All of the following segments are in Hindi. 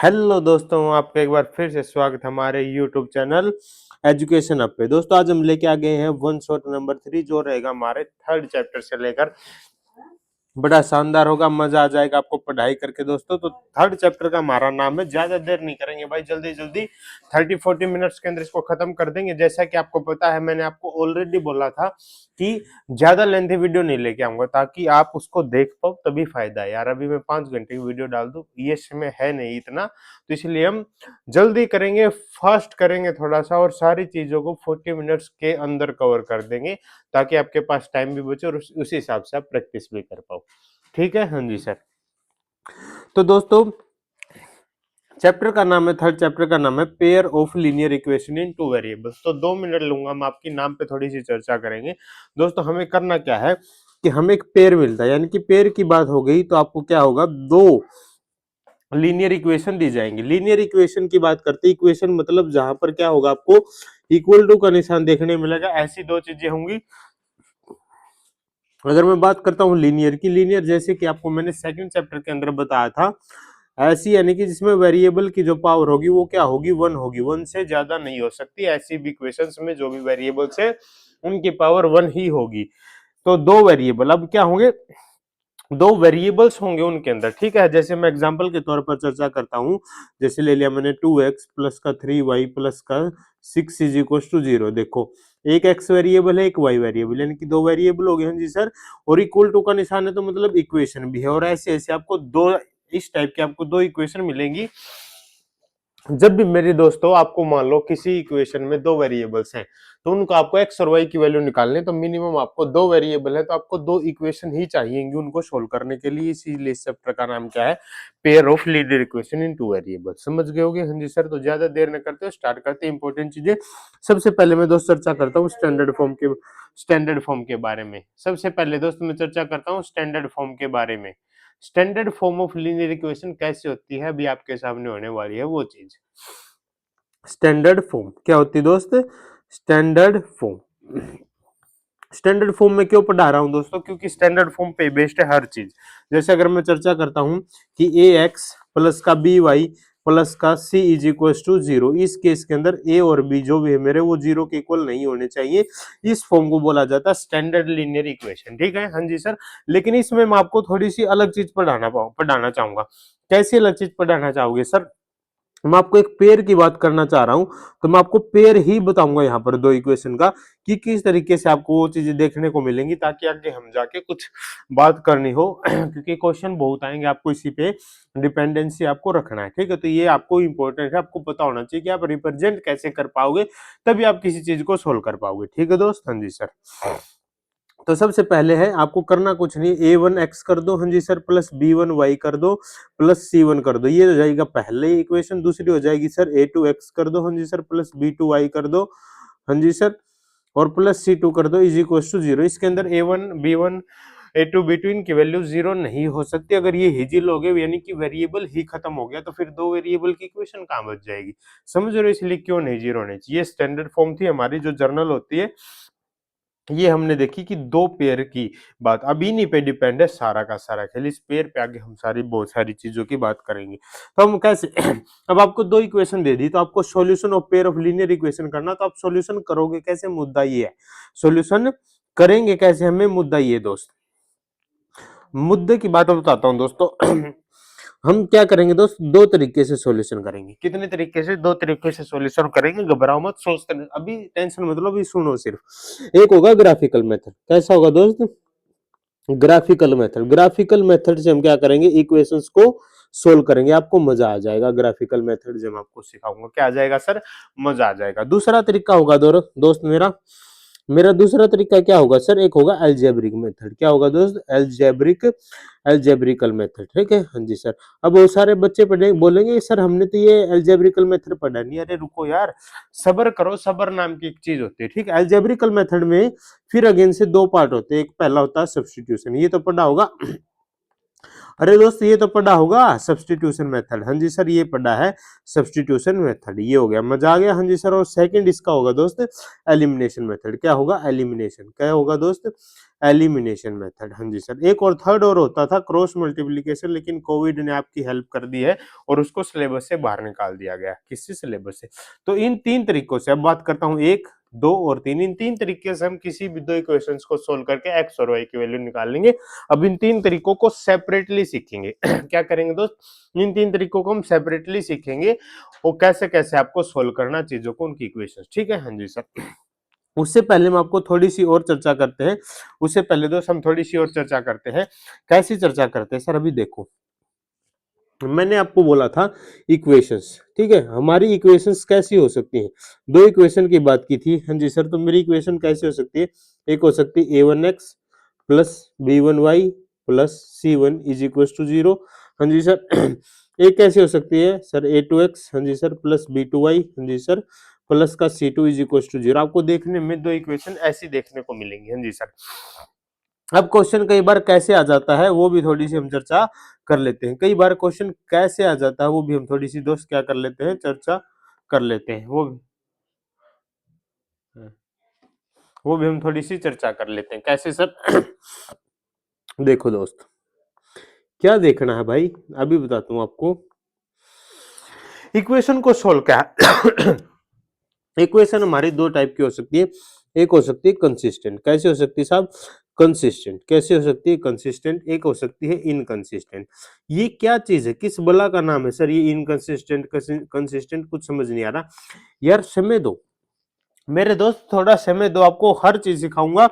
हेलो दोस्तों, आपका एक बार फिर से स्वागत हमारे यूट्यूब चैनल एजुकेशन अप पे। दोस्तों आज हम लेके आ गए हैं वन शॉट नंबर 3 जो रहेगा हमारे थर्ड चैप्टर से लेकर। बड़ा शानदार होगा, मजा आ जाएगा आपको पढ़ाई करके दोस्तों। तो थर्ड चैप्टर का हमारा नाम है, ज्यादा देर नहीं करेंगे भाई, जल्दी जल्दी 30-40 मिनट्स के अंदर इसको खत्म कर देंगे। जैसा कि आपको पता है, मैंने आपको ऑलरेडी बोला था कि ज्यादा लेंथी वीडियो नहीं लेके आऊंगा ताकि आप उसको देख पाओ, तभी फायदा है यार। अभी मैं 5 घंटे की वीडियो डाल दूं ये समय है नहीं इतना, तो इसलिए हम जल्दी करेंगे, फास्ट करेंगे थोड़ा सा, और सारी चीजों को 40 मिनट्स के अंदर कवर कर देंगे ताकि आपके पास टाइम भी बचे और उसी हिसाब से आप प्रैक्टिस भी कर पाओ। ठीक है, हाँ जी सर। तो दोस्तों चैप्टर का नाम है, थर्ड चैप्टर का नाम है pair of linear equation in two variables. तो 2 मिनट लूंगा हम आपकी नाम पे थोड़ी सी चर्चा करेंगे। दोस्तों हमें करना क्या है कि हमें एक पेयर मिलता है, यानी कि पेयर की बात हो गई तो आपको क्या होगा, दो लीनियर इक्वेशन दी जाएंगी। लीनियर इक्वेशन की बात करते हैं, इक्वेशन मतलब जहां पर क्या होगा, आपको इक्वल टू का निशान देखने मिलेगा। ऐसी दो चीजें होंगी। अगर मैं बात करता हूँ लीनियर की, लीनियर जैसे कि आपको मैंने सेकंड चैप्टर के अंदर बताया था, ऐसी यानी कि जिसमें वेरिएबल की जो पावर होगी वो क्या होगी, 1 होगी, 1 से ज्यादा नहीं हो सकती। ऐसी भी इक्वेशंस में जो भी वेरिएबल्स है उनकी पावर 1 ही होगी। तो दो वेरिएबल, अब क्या होंगे, दो वेरिएबल्स होंगे उनके अंदर। ठीक है, जैसे मैं एग्जांपल के तौर पर चर्चा करता हूं, जैसे ले लिया मैंने 2x प्लस का 3y प्लस का 6 इज इक्वल टू 0। देखो एक x वेरिएबल है, एक y वेरिएबल, यानी कि दो वेरिएबल हो गए हैं जी सर। और इक्वल टू का निशान है तो मतलब इक्वेशन भी है। और ऐसे ऐसे आपको दो, इस टाइप के आपको दो इक्वेशन मिलेंगी। जब भी मेरे दोस्तों आपको मान लो किसी इक्वेशन में दो वेरिएबल्स हैं तो उनको आपको एक्स और वाई की वैल्यू निकालनी, तो मिनिमम आपको दो वेरिएबल है तो आपको दो इक्वेशन ही चाहिएंगी उनको सोल्व करने के लिए। इसीलिए इस चैप्टर का नाम क्या है, pair of linear equation in two variable. समझ गए होगे, हाँ जी सर। तो ज्यादा देर न करते हो, स्टार्ट करते हैं इंपॉर्टेंट चीजें। सबसे पहले मैं दोस्त चर्चा करता हूँ स्टैंडर्ड फॉर्म के बारे में। सबसे पहले दोस्त मैं चर्चा करता हूँ स्टैंडर्ड फॉर्म के बारे में। Standard form of linear equation कैसे होती है, अभी आपके सामने होने वाली है वो चीज। स्टैंडर्ड फॉर्म क्या होती है दोस्त, स्टैंडर्ड फॉर्म। स्टैंडर्ड फॉर्म में क्यों पढ़ा रहा हूं दोस्तों, क्योंकि स्टैंडर्ड फॉर्म पे बेस्ड है हर चीज। जैसे अगर मैं चर्चा करता हूं कि ए एक्स प्लस का बी वाई प्लस का सी इज इक्वल टू 0, इस केस के अंदर ए और बी जो भी है मेरे वो 0 के इक्वल नहीं होने चाहिए। इस फॉर्म को बोला जाता है स्टैंडर्ड लीनियर इक्वेशन। ठीक है, हाँ जी सर। लेकिन इसमें मैं आपको थोड़ी सी अलग चीज पढ़ाना चाहूंगा। कैसी अलग चीज पढ़ाना चाहोगे सर? मैं आपको एक पेयर की बात करना चाह रहा हूं, तो मैं आपको पेयर ही बताऊंगा यहाँ पर दो इक्वेशन का, कि किस तरीके से आपको वो चीजें देखने को मिलेंगी ताकि आगे हम जाके कुछ बात करनी हो क्योंकि क्वेश्चन बहुत आएंगे, आपको इसी पे डिपेंडेंसी आपको रखना है। ठीक है, तो ये आपको इंपॉर्टेंट है, आपको पता होना चाहिए कि आप रिप्रेजेंट कैसे कर पाओगे, तभी आप किसी चीज को सोल्व कर पाओगे। ठीक है दोस्त, हाँ जी सर। तो सबसे पहले है, आपको करना कुछ नहीं, a1x कर दो, हाँ जी सर, प्लस b1y कर दो, प्लस c1 कर दो, ये हो जाएगा पहले इक्वेशन। दूसरी हो जाएगी सर a2x कर दो, हाँ जी सर, प्लस b2y कर दो, हाँ जी सर, और प्लस c2 कर दो इज इक्वल टू 0। इसके अंदर a1 b1 a2 b2 इनकी वैल्यू 0 नहीं हो सकती। अगर ये हिजिल हो गए यानी कि वेरिएबल ही खत्म हो गया, तो फिर दो वेरिएबल की इक्वेशन कहां बच जाएगी, समझ रहे हो? इसलिए क्यों नहीं 0 होने चाहिए। स्टैंडर्ड फॉर्म थी हमारी जो जर्नल होती है, ये हमने देखी कि दो पेयर की बात। अब इन्हीं पे डिपेंड है सारा का सारा खेल। इस पेयर पे आगे हम सारी बहुत सारी चीजों की बात करेंगे। तो हम कैसे अब आपको दो इक्वेशन दे दी तो आपको solution of pair of linear equation करना, तो आप सॉल्यूशन करोगे कैसे, मुद्दा ये है। सॉल्यूशन करेंगे कैसे हमें, मुद्दा ये दोस्त। मुद्दे की बात बताता हूं दोस्तों हम क्या करेंगे दोस्त, दो तरीके से सॉल्यूशन करेंगे। कितने तरीके से? दो तरीके से सॉल्यूशन करेंगे। घबराओ मत, सोचते नहीं, अभी टेंशन मत लो, अभी सुनो सिर्फ। एक होगा ग्राफिकल मेथड। कैसा होगा दोस्त? Graphical method. ग्राफिकल मेथड से हम क्या करेंगे, इक्वेशंस को सोल्व करेंगे। आपको मजा आ जाएगा ग्राफिकल मेथड जब आपको सिखाऊंगा। क्या आ जाएगा सर? मजा आ जाएगा। दूसरा तरीका होगा दोस्त मेरा मेरा दूसरा तरीका क्या होगा सर, एक होगा एल्जेब्रिक मेथड। क्या होगा दोस्त? Algebraical method. ठीक है, हाँ जी सर। अब बहुत सारे बच्चे पढ़े बोलेंगे सर हमने तो ये एल्जेब्रिकल मेथड पढ़ा नहीं। अरे रुको यार, सब्र करो, सब्र नाम की एक चीज होती है। ठीक है, एल्जेब्रिकल मेथड में फिर अगेन से दो पार्ट होते हैं। एक पहला होता है सब्स्टिट्यूशन, ये तो पढ़ा होगा। अरे दोस्त ये तो पढ़ा होगा सब्स्टिट्यूशन मेथड। हाँ जी सर, ये पढ़ा है सब्स्टिट्यूशन मेथड, ये हो गया, मजा आ गया। हाँ जी सर। और सेकंड इसका होगा दोस्त एलिमिनेशन मेथड। क्या होगा? एलिमिनेशन। क्या होगा दोस्त? Elimination method. हाँ जी सर। एक और थर्ड और होता था क्रॉस मल्टीप्लीकेशन, लेकिन कोविड ने आपकी हेल्प कर दी है और उसको सिलेबस से बाहर निकाल दिया गया। किससे? सिलेबस से। तो इन तीन तरीकों से अब बात करता हूं, 1, 2 और 3। इन तीन तरीके से हम किसी भी दो इक्वेशंस को सोल्व करके एक्स और वाई की वैल्यू निकाल लेंगे। अब इन तीन तरीकों को सेपरेटली सीखेंगे। क्या करेंगे दोस्त? इन तीन तरीकों को हम सेपरेटली सीखेंगे और कैसे कैसे आपको सोल्व करना चीजों को, उनकी इक्वेशंस। ठीक है? हाँ जी सर। उससे पहले हम आपको थोड़ी सी और चर्चा करते हैं। उससे पहले दोस्त हम थोड़ी सी और चर्चा करते हैं। कैसी चर्चा करते हैं सर? अभी देखो, मैंने आपको बोला था इक्वेशंस, ठीक है? हमारी इक्वेशंस कैसी हो सकती हैं? दो इक्वेशन की बात की थी। हाँ जी सर। तो मेरी इक्वेशन कैसी हो सकती है? एक हो सकती है a1x plus b1y plus c1 is equal to 0। हाँ जी सर। एक कैसी हो सकती है सर? a2x, हाँ जी सर, प्लस b2y, हाँ जी सर, प्लस का c2 इज इक्वल टू 0। आपको देखने में दो इक्वेशन ऐसी देखने को मिलेंगी। हाँ जी सर। अब क्वेश्चन कई बार कैसे आ जाता है वो भी थोड़ी सी हम चर्चा कर लेते हैं। कई बार क्वेश्चन कैसे आ जाता है वो भी हम थोड़ी सी दोस्त क्या कर लेते हैं? चर्चा कर लेते हैं। वो भी हम थोड़ी सी चर्चा कर लेते हैं। कैसे सर? देखो दोस्त, क्या देखना है भाई, अभी बताता हूँ आपको। इक्वेशन को सोल्व क्या है? इक्वेशन हमारी दो टाइप की हो सकती है। एक हो सकती है कंसिस्टेंट। कैसे हो सकती है साहब? कंसिस्टेंट। कैसे हो सकती है? कंसिस्टेंट। एक हो सकती है इनकंसिस्टेंट। ये क्या चीज है? किस बला का नाम है सर ये इनकंसिस्टेंट कंसिस्टेंट? कुछ समझ नहीं आ रहा यार। समय दो मेरे दोस्त, थोड़ा समय दो, आपको हर चीज सिखाऊंगा,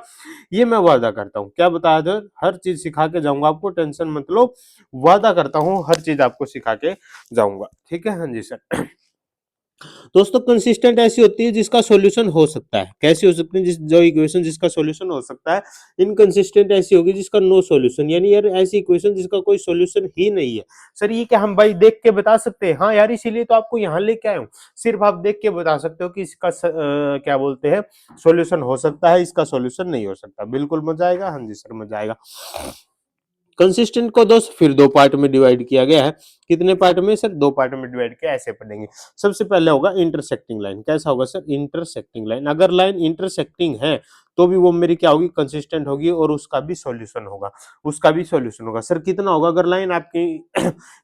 ये मैं वादा करता हूँ। क्या बताया था? हर चीज सिखा के जाऊंगा आपको, टेंशन मत लो। वादा करता हूँ हर चीज आपको सिखा के जाऊंगा। ठीक है? हाँ जी सर। दोस्तों, कंसिस्टेंट ऐसी होती है जिसका सॉल्यूशन हो सकता है। कैसी हो सकती है? जो इक्वेशन जिसका सॉल्यूशन हो सकता है। इनकंसिस्टेंट ऐसी होगी जिसका नो सॉल्यूशन, यानी यार ऐसी इक्वेशन जिसका कोई सॉल्यूशन ही नहीं है। सर ये क्या हम भाई देख के बता सकते हैं? हाँ यार, इसीलिए तो आपको यहाँ लेके आया हूँ। सिर्फ आप देख के बता सकते हो कि इसका क्या बोलते हैं, सॉल्यूशन हो सकता है, इसका सॉल्यूशन नहीं हो सकता। बिल्कुल मजा आएगा। हाँ जी सर, मजा आएगा। कंसिस्टेंट को दोस्त फिर दो पार्ट में डिवाइड किया गया है। कितने पार्ट में सर? दो पार्ट में डिवाइड किया। ऐसे पढ़ेंगे। सबसे पहले होगा इंटरसेक्टिंग लाइन। कैसा होगा सर? Intersecting line. अगर लाइन इंटरसेक्टिंग है तो भी वो मेरी क्या होगी? कंसिस्टेंट होगी और उसका भी सॉल्यूशन होगा। उसका भी सॉल्यूशन होगा। सर कितना होगा? अगर लाइन आपकी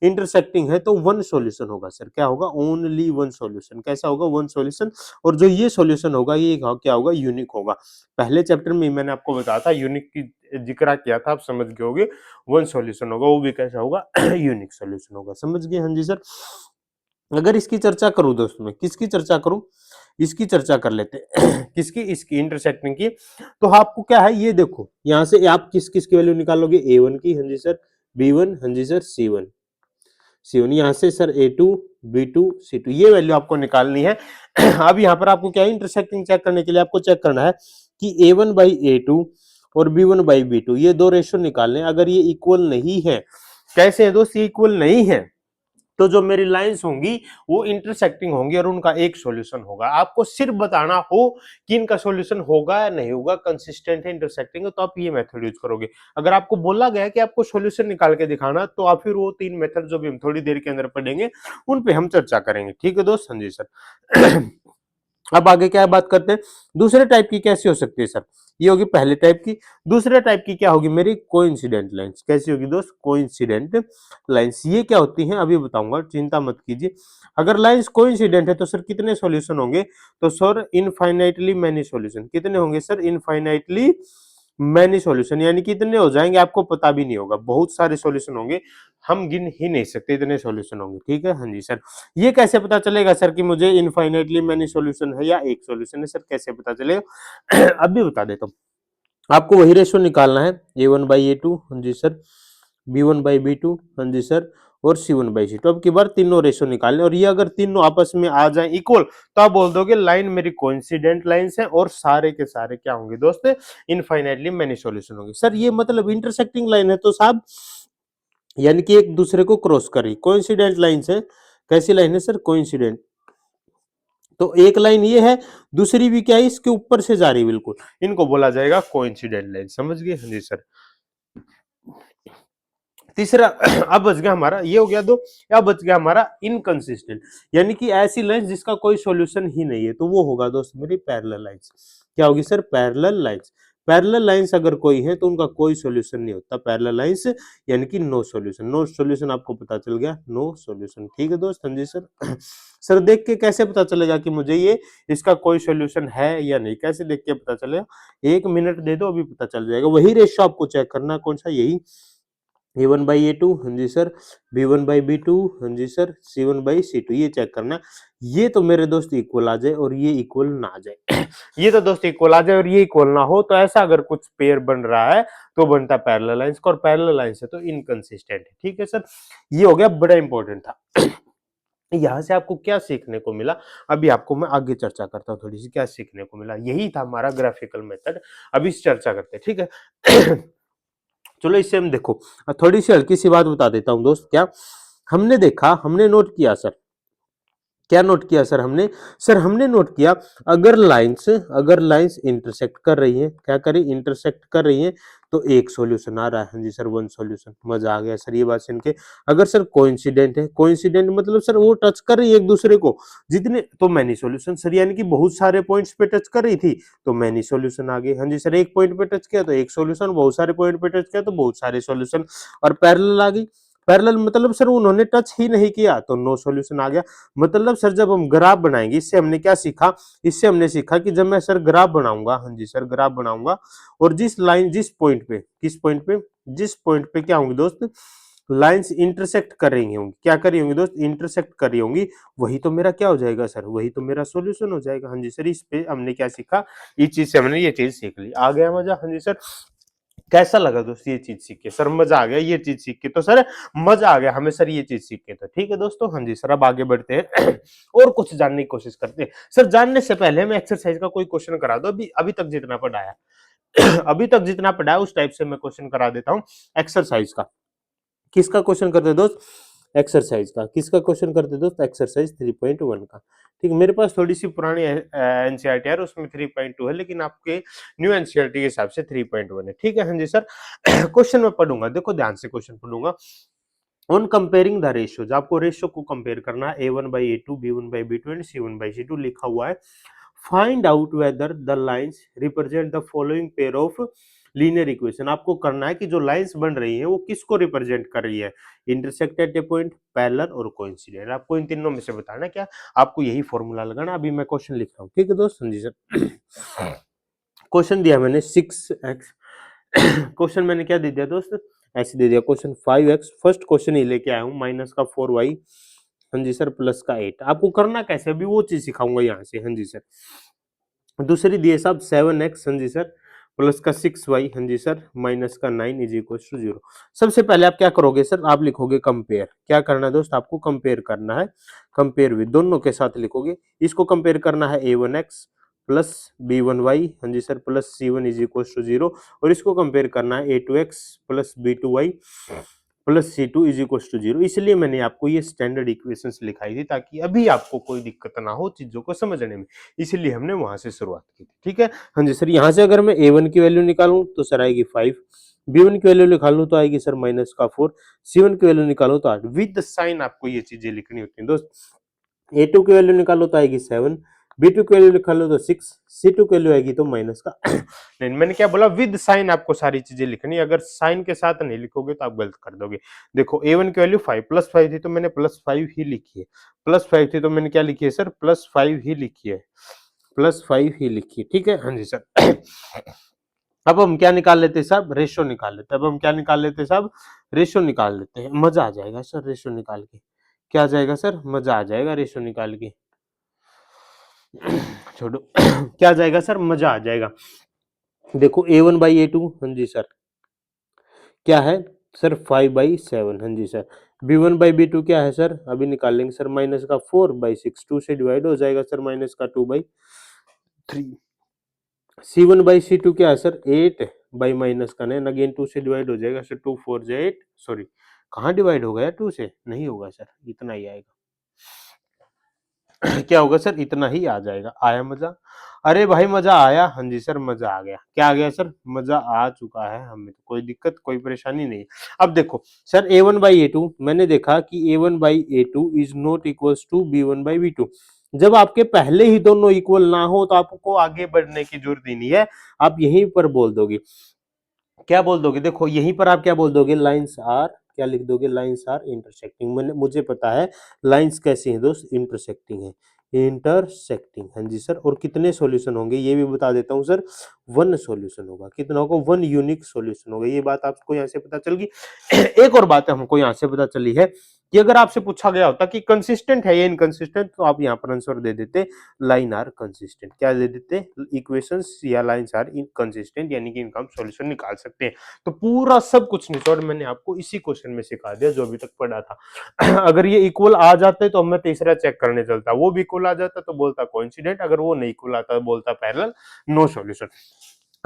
इंटरसेक्टिंग है तो वन सॉल्यूशन होगा। सर क्या होगा? Only one solution. कैसा होगा? One solution. और जो ये सॉल्यूशन होगा ये क्या होगा? यूनिक होगा। पहले चैप्टर में मैंने आपको बताया था, यूनिक की जिक्र किया था, आप समझ गए होगे। वन सॉल्यूशन होगा, वो भी कैसा होगा? यूनिक सॉल्यूशन होगा। समझ गए? हाँ जी सर। अगर इसकी चर्चा करूं दोस्तों, मैं किसकी चर्चा करूं? इसकी चर्चा कर लेते हैं। किसकी? इसकी, इंटरसेक्टिंग की। तो आपको क्या है ये देखो, यहां से आप किस किस की वैल्यू निकालोगे? A1 की, हाँ जी सर, B1, हाँ जी सर, C1, यहाँ से सर A2, B2, C2, ये वैल्यू आपको निकालनी है। अब यहाँ पर आपको क्या है? इंटरसेक्टिंग चेक करने के लिए आपको चेक करना है कि A1/A2 और B1/B2 ये दो रेशो निकालने। अगर ये इक्वल नहीं है, कैसे है दोस्त? ये इक्वल नहीं है तो जो मेरी लाइंस होंगी वो इंटरसेक्टिंग होंगी और उनका एक सॉल्यूशन होगा। आपको सिर्फ बताना हो कि इनका सॉल्यूशन होगा या नहीं होगा, कंसिस्टेंट है, इंटरसेक्टिंग है, तो आप ये मेथड यूज करोगे। अगर आपको बोला गया कि आपको सॉल्यूशन निकाल के दिखाना, तो आप फिर वो तीन मेथड जो भी हम थोड़ी देर के अंदर पढ़ेंगे उन पे हम चर्चा करेंगे। ठीक है दोस्त? हाँ जी सर। अब आगे क्या बात करते हैं? दूसरे टाइप की कैसी हो सकती है सर? ये होगी पहले टाइप की। दूसरे टाइप की क्या होगी मेरी? Coincident lines. कैसी होगी दोस्त? Coincident lines. ये क्या होती हैं अभी बताऊंगा, चिंता मत कीजिए। अगर लाइंस कोइंसिडेंट है तो सर कितने सॉल्यूशन होंगे? तो सर इनफाइनाइटली मैनी सॉल्यूशन। कितने होंगे सर? इनफाइनाइटली मैनी सॉल्यूशन, यानी कितने हो जाएंगे आपको पता भी नहीं होगा। बहुत सारे सॉल्यूशन होंगे, हम गिन ही नहीं सकते, इतने सॉल्यूशन होंगे। ठीक है? हाँ जी सर। ये कैसे पता चलेगा सर कि मुझे इनफाइनाइटली मैनी सॉल्यूशन है या एक सॉल्यूशन है? सर कैसे पता चलेगा? अब भी बता देता हूँ। आपको वही रेशो निकालना है, A1/A2, हाँ जी सर, B1/B2, हाँ जी सर, और C1/C2। अब की बार तीनों रेशो निकालने, और ये अगर तीनों आपस में आ जाए इक्वल, तो आप बोल दोगे लाइन मेरी कोइंसिडेंट लाइंस है और सारे के सारे क्या होंगे दोस्त? इनफाइनाइटली मैनी सॉल्यूशन होंगे। सर ये मतलब इंटरसेक्टिंग लाइन है तो साहब, यानी कि एक दूसरे को क्रॉस करी। कोइंसिडेंट लाइंस है। कैसी लाइन है सर? कोइंसिडेंट। तो एक लाइन ये है, दूसरी भी क्या है? इसके ऊपर से जा रही है बिल्कुल। इनको बोला जाएगा कोइंसिडेंट लाइन। समझ गए? हाँ जी सर। तीसरा अब बच गया हमारा, ये हो गया दो। अब बच गया हमारा इनकंसिस्टेंट, यानी कि ऐसी लाइन जिसका कोई सॉल्यूशन ही नहीं है, तो वो होगा दोस्त मेरी पैरेलल लाइंस। क्या होगी sir? Parallel lines. Parallel lines अगर कोई है तो उनका कोई सॉल्यूशन नहीं होता, पैरेलल लाइंस यानी कि नो सॉल्यूशन। नो सॉल्यूशन आपको पता चल गया, नो सॉल्यूशन। ठीक है दोस्त, हाँ जी सर। सर देख के कैसे पता चलेगा कि मुझे ये इसका कोई सॉल्यूशन है या नहीं, कैसे देख के पता चलेगा? 1 मिनट दे दो, अभी पता चल जाएगा। वही रेशो आपको चेक करना, कौन सा? यही A1/A2, हाँ जी सर, B1/B2, हाँ जी सर, C1/C2, ये चेक करना। ये तो मेरे दोस्त इक्वल आ जाए और ये इक्वल ना आ जाए। ये तो दोस्त इक्वल आ जाए और ये इक्वल ना हो, तो ऐसा अगर कुछ पेयर बन रहा है तो बनता है पैरेलल लाइंस का, और पैरेलल लाइंस है तो इनकंसिस्टेंट है। ठीक है सर, ये हो गया, बड़ा इंपॉर्टेंट था। यहाँ से आपको क्या सीखने को मिला, अभी आपको मैं आगे चर्चा करता हूँ थोड़ी सी, क्या सीखने को मिला। यही था हमारा ग्राफिकल मेथड, अभी इस चर्चा करते हैं। ठीक है। चलो इससे हम देखो, थोड़ी सी हल्की सी बात बता देता हूँ दोस्त। क्या हमने देखा, हमने नोट किया सर, क्या नोट किया सर हमने? सर हमने नोट किया, अगर लाइंस इंटरसेक्ट कर रही हैं, क्या करें? इंटरसेक्ट कर रही हैं, तो एक सॉल्यूशन आ रहा है। हाँ जी सर, वन सॉल्यूशन। मजा आ गया सर ये बात सुन के। अगर सर कोइंसिडेंट है, कोइंसिडेंट मतलब सर वो टच कर रही है एक दूसरे को, जितने तो मैनी सॉल्यूशन सर, यानी कि बहुत सारे पॉइंट्स पे टच कर रही थी तो मैनी सॉल्यूशन आ गए। हाँ जी सर, एक पॉइंट पे टच किया तो एक सॉल्यूशन, बहुत सारे पॉइंट पे टच किया तो बहुत सारे सॉल्यूशन, और पैरेलल आ गई। पैरेलल मतलब सर उन्होंने टच ही नहीं किया तो नो सॉल्यूशन आ गया। मतलब सर जब हम ग्राफ बनाएंगे, इससे हमने क्या सीखा? इससे हमने सीखा कि जब मैं सर ग्राफ बनाऊंगा, हाँ जी सर ग्राफ बनाऊंगा, और जिस लाइन, जिस पॉइंट पे, किस पॉइंट पे, जिस पॉइंट पे क्या होंगी दोस्त, लाइंस इंटरसेक्ट कर रही होंगी, क्या कर रही होंगी दोस्त? इंटरसेक्ट कर रही होंगी, वही तो मेरा क्या हो जाएगा सर? वही तो मेरा सॉल्यूशन हो जाएगा। हाँ जी सर, इस पे हमने क्या सीखा? इस चीज से हमने ये चीज सीख ली। आ गया मजा? हाँ जी सर, कैसा लगा दोस्त ये चीज सीख के? सर मजा आ गया ये चीज सीख के, तो सर मजा आ गया हमें सर ये चीज सीख के। तो ठीक है दोस्तों, हाँ जी सर, अब आगे बढ़ते हैं और कुछ जानने की कोशिश करते हैं। सर जानने से पहले मैं एक्सरसाइज का कोई क्वेश्चन करा दो, अभी अभी तक जितना पढ़ाया अभी तक जितना पढ़ाया उस टाइप से मैं क्वेश्चन करा देता हूँ एक्सरसाइज का। किसका क्वेश्चन करते दोस्त? एक्सरसाइज का। किसका क्वेश्चन करते दोस्त? एक्सरसाइज 3.1 का। ठीक है, मेरे पास थोड़ी सी पुरानी एनसीईआरटी है, उसमें 3.2 है, लेकिन आपके न्यू एनसीईआरटी के हिसाब से 3.1 है। ठीक है, हाँ जी सर। क्वेश्चन में पढ़ूंगा, देखो ध्यान से क्वेश्चन पढ़ूंगा। ऑन कंपेयरिंग द रेशियोज, आपको रेशियो को कंपेयर करना है, A1/A2, B1/B2 एंड C1/C2 लिखा हुआ है। Find out whether the lines represent the following pair of linear equation. आपको करना है कि जो लाइंस बन रही है वो किसको रिप्रेजेंट कर रही है? Intersect at A point, parallel और कोइंसिडेंट। आपको इन तीनों में से बताना, क्या आपको यही फॉर्मूला लगाना। अभी मैं क्वेश्चन लिख रहा हूँ, ठीक है दोस्त, हाँ जी सर। क्वेश्चन दिया मैंने 6x, क्वेश्चन मैंने क्या दे दिया दोस्त? ऐसे दे दिया क्वेश्चन 5x, फर्स्ट क्वेश्चन ही लेके आया हूँ, माइनस का 4y, हाँ जी सर, प्लस का 8। आपको करना कैसे, अभी वो चीज सिखाऊंगा यहाँ से, हाँ जी सर। दूसरी दिए साहब 7x, हाँ जी सर, प्लस का 6y, हाँ जी सर, माइनस का 9 इज इक्वल टू 0। सबसे पहले आप क्या करोगे सर? आप लिखोगे कंपेयर। क्या करना है दोस्त? आपको कंपेयर करना है, कंपेयर विद, दोनों के साथ लिखोगे। इसको कंपेयर करना है A1x प्लस B1y, हाँ जी sir, plus C1 is equal to 0, और इसको कंपेयर करना है A2x plus B2y plus C2 is equal to 0। इसलिए मैंने आपको ये स्टैंडर्ड इक्वेशंस लिखाई थी, ताकि अभी आपको कोई दिक्कत ना हो चीजों को समझने में, इसलिए हमने वहां से शुरुआत की थी। ठीक है, हाँ जी सर। यहाँ से अगर मैं A1 की वैल्यू निकालूं तो सर आएगी 5, B1 की वैल्यू निकालूं तो आएगी सर माइनस का 4, C1 की वैल्यू निकालूं तो 8। विद साइन आपको ये चीजें लिखनी होती है दोस्त। A2 की वैल्यू निकालो तो आएगी 7, B2 की वैल्यू निकालो तो 6, C2 की वैल्यू आएगी तो माइनस का नहीं, मैंने क्या बोला? विद साइन आपको सारी चीजें लिखनी है, अगर साइन के साथ नहीं लिखोगे तो आप गलत कर दोगे। देखो A1 की वैल्यू 5, प्लस 5 थी तो मैंने प्लस 5 ही लिखी है, प्लस 5 थी तो मैंने क्या लिखी है सर? प्लस 5 ही लिखी है, प्लस 5 ही लिखी है। ठीक है, हाँ जी सर। अब हम क्या निकाल लेते हैं साहब? रेशो निकाल लेते हैं। अब हम क्या निकाल लेते हैं साहब? रेशो निकाल लेते हैं, मजा आ जाएगा सर रेशो निकाल के। क्या आ जाएगा सर? मजा आ जाएगा रेशो निकाल के। छोड़ो। क्या आ जाएगा सर? मजा आ जाएगा। देखो A1/A2, हाँ जी सर, क्या है सर? 5/7, हाँ जी सर। B1/B2 क्या है सर? अभी निकाल लेंगे सर, माइनस का 4/6, 2 से डिवाइड हो जाएगा सर, माइनस का 2/3। C1/C2 क्या है सर? 8 बाई माइनस का 9, अगेन 2 से डिवाइड हो जाएगा सर, 2 4 जा 8, सॉरी कहाँ डिवाइड होगा यार? 2 से नहीं होगा सर, इतना ही आएगा। क्या होगा सर? इतना ही आ जाएगा। आया मजा? अरे भाई मजा आया? हाँ जी सर, मजा आ गया। क्या आ गया सर? मजा आ चुका है हमें, तो कोई दिक्कत कोई परेशानी नहीं। अब देखो सर, A1/A2 मैंने देखा कि A1/A2 is not equals to B1/B2, जब आपके पहले ही दोनों इक्वल ना हो तो आपको आगे बढ़ने की जरूरत ही नहीं है, आप यहीं पर बोल दोगे, क्या बोल दोगे, देखो यहीं पर आप क्या बोल दोगे, लाइंस आर, क्या लिख दोगे, लाइंस आर इंटरसेक्टिंग। मैंने मुझे पता है लाइंस कैसी हैं दोस्त, इंटरसेक्टिंग है, इंटरसेक्टिंग, हाँ जी सर। और कितने सॉल्यूशन होंगे ये भी बता देता हूँ सर, वन सॉल्यूशन होगा, कितना होगा, वन यूनिक सॉल्यूशन होगा। ये बात आपको यहाँ से पता चल गई। एक और बात हमको यहाँ से पता चली है कि अगर आपसे पूछा गया होता कि कंसिस्टेंट है या इनकंसिस्टेंट, तो आप यहाँ पर आंसर दे देते लाइन आर कंसिस्टेंट, क्या दे देते, इक्वेशंस या लाइंस आर इनकंसिस्टेंट, यानी कि इनका हम सॉल्यूशन निकाल सकते हैं। तो पूरा सब कुछ निचोड़ मैंने आपको इसी क्वेश्चन में सिखा दिया जो अभी तक पढ़ा था। अगर ये इक्वल आ जाते तो मैं तीसरा चेक करने चलता, वो भी इक्वल आ जाता तो बोलता कोइंसिडेंट, अगर वो नहीं इक्वल आता तो बोलता पैरेलल, नो सॉल्यूशन।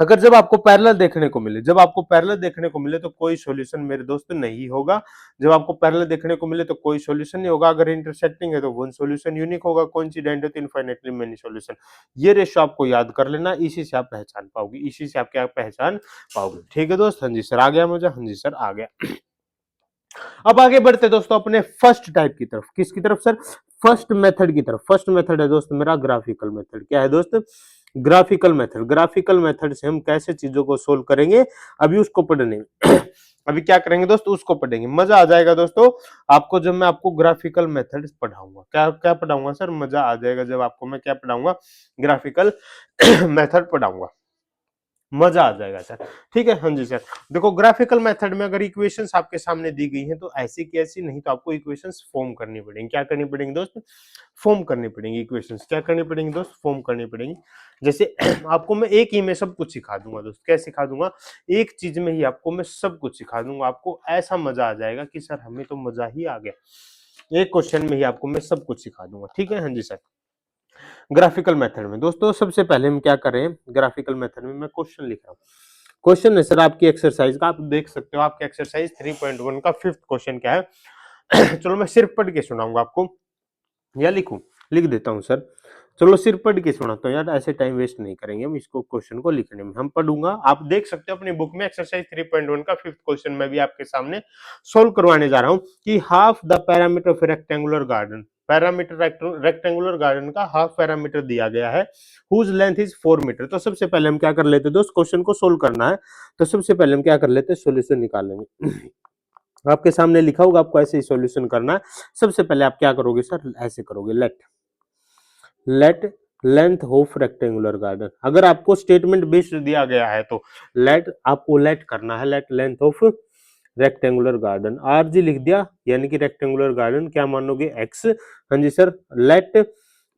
अगर जब आपको पैरेलल देखने को मिले, जब आपको पैरेलल देखने को मिले तो कोई सॉल्यूशन मेरे दोस्त नहीं होगा। जब आपको पैरेलल देखने को मिले तो कोई सॉल्यूशन नहीं होगा। अगर इंटरसेक्टिंग है तो वन सॉल्यूशन यूनिक होगा, कोइंसिडेंट है तो इनफाइनाइटली मेनी सॉल्यूशन। ये रेशो आपको याद कर लेना, इसी से आप पहचान पाओगे, इसी से आप क्या पहचान पाओगे। ठीक है दोस्त, हाँ जी सर आ गया मुझे, हाँ जी सर आ गया। अब आगे बढ़ते दोस्तों अपने फर्स्ट टाइप की तरफ, किसकी तरफ सर, फर्स्ट मेथड की तरफ। फर्स्ट मेथड है दोस्त मेरा ग्राफिकल मेथड। क्या है दोस्त, ग्राफिकल मेथड। ग्राफिकल मेथड से हम कैसे चीजों को सोल्व करेंगे, अभी उसको पढ़ने अभी क्या करेंगे दोस्त, उसको पढ़ेंगे, मजा आ जाएगा दोस्तों आपको जब मैं आपको ग्राफिकल मेथड पढ़ाऊंगा। क्या क्या पढ़ाऊंगा सर, मजा आ जाएगा जब आपको मैं क्या पढ़ाऊंगा, ग्राफिकल मेथड पढ़ाऊंगा, मजा आ जाएगा सर। ठीक है, हाँ जी सर। देखो ग्राफिकल मेथड में अगर इक्वेशंस आपके सामने दी गई हैं तो ऐसी की ऐसी नहीं, तो आपको इक्वेशंस फॉर्म करनी पड़ेंगी। क्या करनी पड़ेंगी दोस्त, फॉर्म करनी पड़ेंगी इक्वेशंस। क्या करनी पड़ेंगी दोस्त, फॉर्म करनी पड़ेंगी। जैसे आपको मैं एक ही में सब कुछ सिखा दूंगा दोस्त, क्या सिखा दूंगा, एक चीज में ही आपको मैं सब कुछ सिखा दूंगा, आपको ऐसा मजा आ जाएगा कि सर हमें तो मजा ही आ गया, एक क्वेश्चन में ही आपको मैं सब कुछ सिखा दूंगा। ठीक है, हाँ जी सर। ग्राफिकल मेथड में दोस्तों सबसे पहले हम क्या करें, ग्राफिकल मेथड में मैं क्वेश्चन लिख रहा हूँ। क्वेश्चन है सर आपकी एक्सरसाइज का, आप देख सकते हो आपकी एक्सरसाइज 3.1 का फिफ्थ क्वेश्चन क्या है। चलो मैं सिर्फ पढ़ के सुनाऊंगा आपको, या लिखूं, लिख देता हूं सर। चलो सिर्फ पढ़ के सुनाता हूँ यार, ऐसे टाइम वेस्ट नहीं करेंगे हम इसको, क्वेश्चन को लिखने में हम पढ़ूंगा, आप देख सकते हो अपनी बुक में एक्सरसाइज 3.1 का फिफ्थ क्वेश्चन मैं भी आपके सामने सोल्व करवाने जा रहा हूँ कि half the parameter of rectangular garden, parameter rectangular garden का हाफ पैरामीटर दिया गया है, हुज लेंथ इज 4 मीटर। तो सबसे पहले हम क्या कर लेते हैं दोस्त, क्वेश्चन को सोल्व करना है, तो सबसे पहले हम क्या कर लेते हैं, सोल्यूशन निकाल लेंगे। आपके सामने लिखा होगा, आपको ऐसे ही सॉल्यूशन करना है। सबसे पहले आप क्या करोगे सर, ऐसे करोगे, late length of rectangular garden. अगर आपको स्टेटमेंट बेस्ड दिया गया है तो लेट, आपको लेट करना है, late length of rectangular garden, R G लिख दिया, यानी कि रेक्टेंगुलर गार्डन क्या मानोगे, एक्स। हाँ जी सर। लेट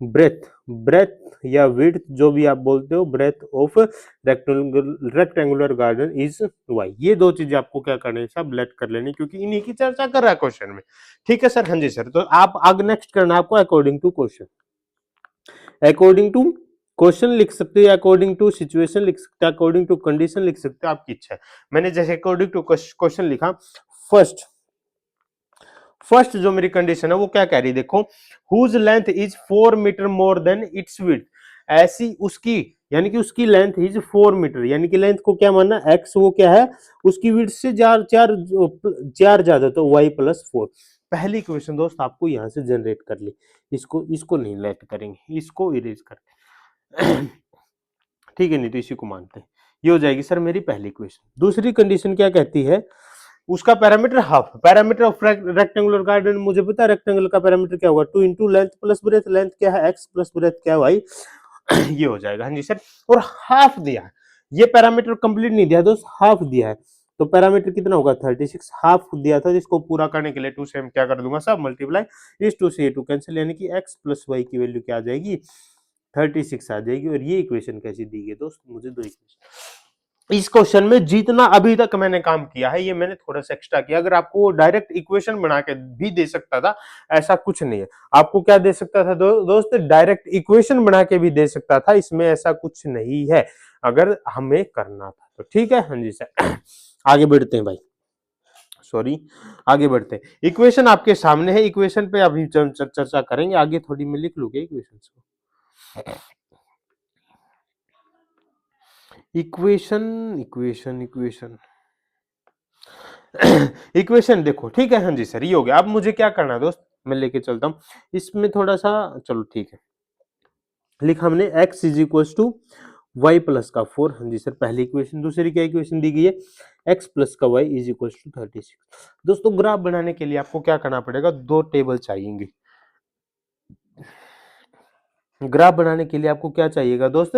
ब्रेथ, ब्रेथ या विड्थ जो भी आप बोलते हो, breadth of rectangular garden is Y. ये दो चीजें आपको क्या करनी है, सब लेट कर लेनी, क्योंकि इन्हीं की चर्चा कर रहा है क्वेश्चन में। ठीक है सर, हाँ जी सर। तो आप आगे नेक्स्ट करना आपको according to question, according to question लिख सकते हो, अकॉर्डिंग टू सिचुएशन लिख सकते हो, अकॉर्डिंग टू कंडीशन लिख सकते हो, आपकी इच्छा है। मैंने जैसे अकॉर्डिंग टू क्वेश्चन लिखा, फर्स्ट फर्स्ट जो मेरी कंडीशन है वो क्या कह रही है, देखो, whose length is 4 metre more than its width, ऐसी उसकी, यानी कि उसकी लेंथ इज 4 मीटर, यानी कि लेंथ को क्या मानना, एक्स, वो क्या है, उसकी विड्थ से चार चार चार ज्यादा, तो वाई प्लस 4। पहली क्वेश्चन दोस्त आपको यहां से जनरेट कर ली, इसको इसको नहीं लेट करेंगे, इसको इरेज करके ठीक है, नहीं तो इसी को मानते हैं, ये हो जाएगी सर मेरी पहली क्वेश्चन। दूसरी कंडीशन क्या कहती है, उसका parameter half, parameter of rectangular garden, मुझे पता है रेक्टेंगल का पैरामीटर क्या होगा, 2 into length plus breadth, length क्या है एक्स प्लस ब्रेथ क्या है वाई। ये हो जाएगा, हाँ जी सर। और हाफ दिया है, ये पैरामीटर कंप्लीट नहीं दिया दोस्त, हाफ दिया है, तो पैरामीटर कितना होगा 36, हाफ दिया था, जिसको पूरा करने के लिए 2 से हम क्या कर दूंगा सब मल्टीप्लाई, इस 2 से ये 2 कैंसिल, यानी कि x प्लस वाई की वैल्यू क्या आ जाएगी, 36 आ जाएगी। और ये इक्वेशन कैसी दी गई दोस्त, मुझे दो इक्वेशन, इस क्वेश्चन में जितना अभी तक मैंने काम किया है ये मैंने थोड़ा सा एक्स्ट्रा किया, अगर आपको डायरेक्ट इक्वेशन बना के भी दे सकता था, ऐसा कुछ नहीं है। आपको क्या दे सकता था दोस्त, डायरेक्ट इक्वेशन बना के भी दे सकता था, इसमें ऐसा कुछ नहीं है, अगर हमें करना था तो। ठीक है, हाँ जी सर। आगे बढ़ते हैं भाई, सॉरी, आगे बढ़ते हैं। इक्वेशन आपके सामने है, इक्वेशन पे अभी चर्चा करेंगे आगे, थोड़ी मैं लिख लूंगा इक्वेशन को, इक्वेशन इक्वेशन इक्वेशन इक्वेशन देखो, ठीक है, हाँ जी सर, ये हो गया। अब मुझे क्या करना है दोस्त, मैं लेके चलता हूं इसमें थोड़ा सा, चलो ठीक है, लिखा हमने x is equal to Y plus का 4। हाँ जी सर, पहली इक्वेशन। दूसरी क्या इक्वेशन दी गई है, x प्लस का y इज इक्वल टू 36। दोस्तों ग्राफ बनाने के लिए आपको क्या करना पड़ेगा, दो टेबल चाहिए। ग्राफ बनाने के लिए आपको क्या चाहिएगा दोस्त,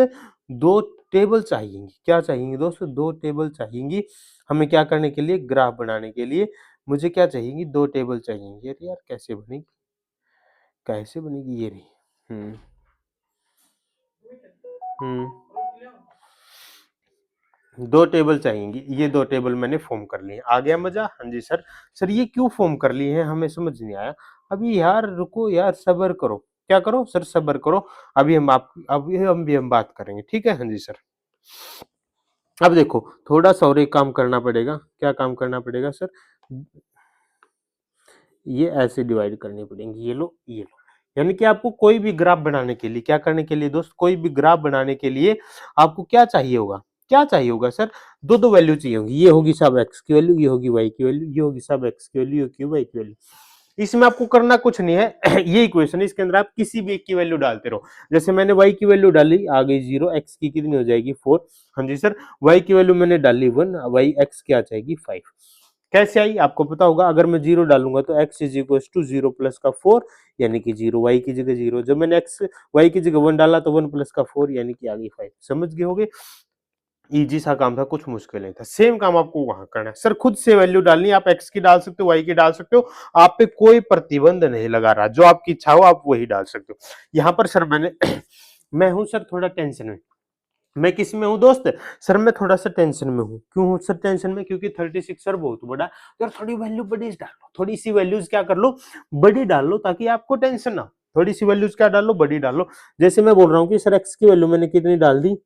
दो टेबल चाहिए। क्या चाहिए दोस्त, दो टेबल चाहिए। हमें क्या करने के लिए, ग्राफ बनाने के लिए मुझे क्या चाहिए, दो टेबल चाहिए। अरे यार कैसे बनेगी, कैसे बनेगी ये रही। हम्म हम्म दो टेबल चाहिए, ये दो टेबल मैंने फॉर्म कर लिए। आ गया मजा। हाँ जी सर। सर ये क्यों फॉर्म कर लिए हैं, हमें समझ नहीं आया। अभी यार रुको यार, सब्र करो। क्या करो सर, सब्र करो। अभी हम बात करेंगे, ठीक है। हाँ जी सर। अब देखो, थोड़ा सा और एक काम करना पड़ेगा। क्या काम करना पड़ेगा सर, ये ऐसे डिवाइड करनी पड़ेंगी, ये लो। यानी कि आपको कोई भी ग्राफ बनाने के लिए, क्या करने के लिए दोस्त, कोई भी ग्राफ बनाने के लिए आपको क्या चाहिए होगा, क्या चाहिए होगा सर, दो दो वैल्यू चाहिए होगी। ये होगी सब एक्स की वैल्यू, ये होगी वाई की वैल्यू, ये होगी सब एक्स की वैल्यू, ये होगी वाई की वैल्यू। इसमें आपको करना कुछ नहीं है। ये इक्वेशन, इसके अंदर आप किसी भी एक की वैल्यू डालते रहो। जैसे मैंने y की वैल्यू डाली, आ गई 0, x की कितनी हो जाएगी 4। हाँ जी सर। y की वैल्यू मैंने डाली 1, y x की आ जाएगी 5। कैसे आई आपको पता होगा, अगर मैं 0 डालूंगा तो x is equal to 0 plus का 4, यानी कि 0, y की जगह 0। जब मैंने x y की जगह 1 डाला तो 1 प्लस का 4, यानी कि आ गई 5। समझ गए होगे, इजी सा काम था, कुछ मुश्किल नहीं था। सेम काम आपको वहां करना है सर, खुद से वैल्यू डालनी है। आप एक्स की डाल सकते हो, वाई की डाल सकते हो, आप पे कोई प्रतिबंध नहीं लगा रहा। जो आपकी इच्छा हो आप वही डाल सकते हो। यहाँ पर सर मैंने मैं हूं सर थोड़ा टेंशन में। मैं किस में हूँ दोस्त, सर मैं थोड़ा सा टेंशन में हूँ। क्यों हूँ सर टेंशन में, क्योंकि 36 सर बहुत बड़ा। यार थोड़ी वैल्यू बड़ी डाल लो, थोड़ी सी वैल्यूज क्या कर लो, बड़ी डाल लो, ताकि आपको टेंशन ना हो। थोड़ी सी वैल्यूज क्या डाल लो, बड़ी डाल लो। जैसे मैं बोल रहा हूँ कि सर एक्स की वैल्यू मैंने कितनी डाल दी,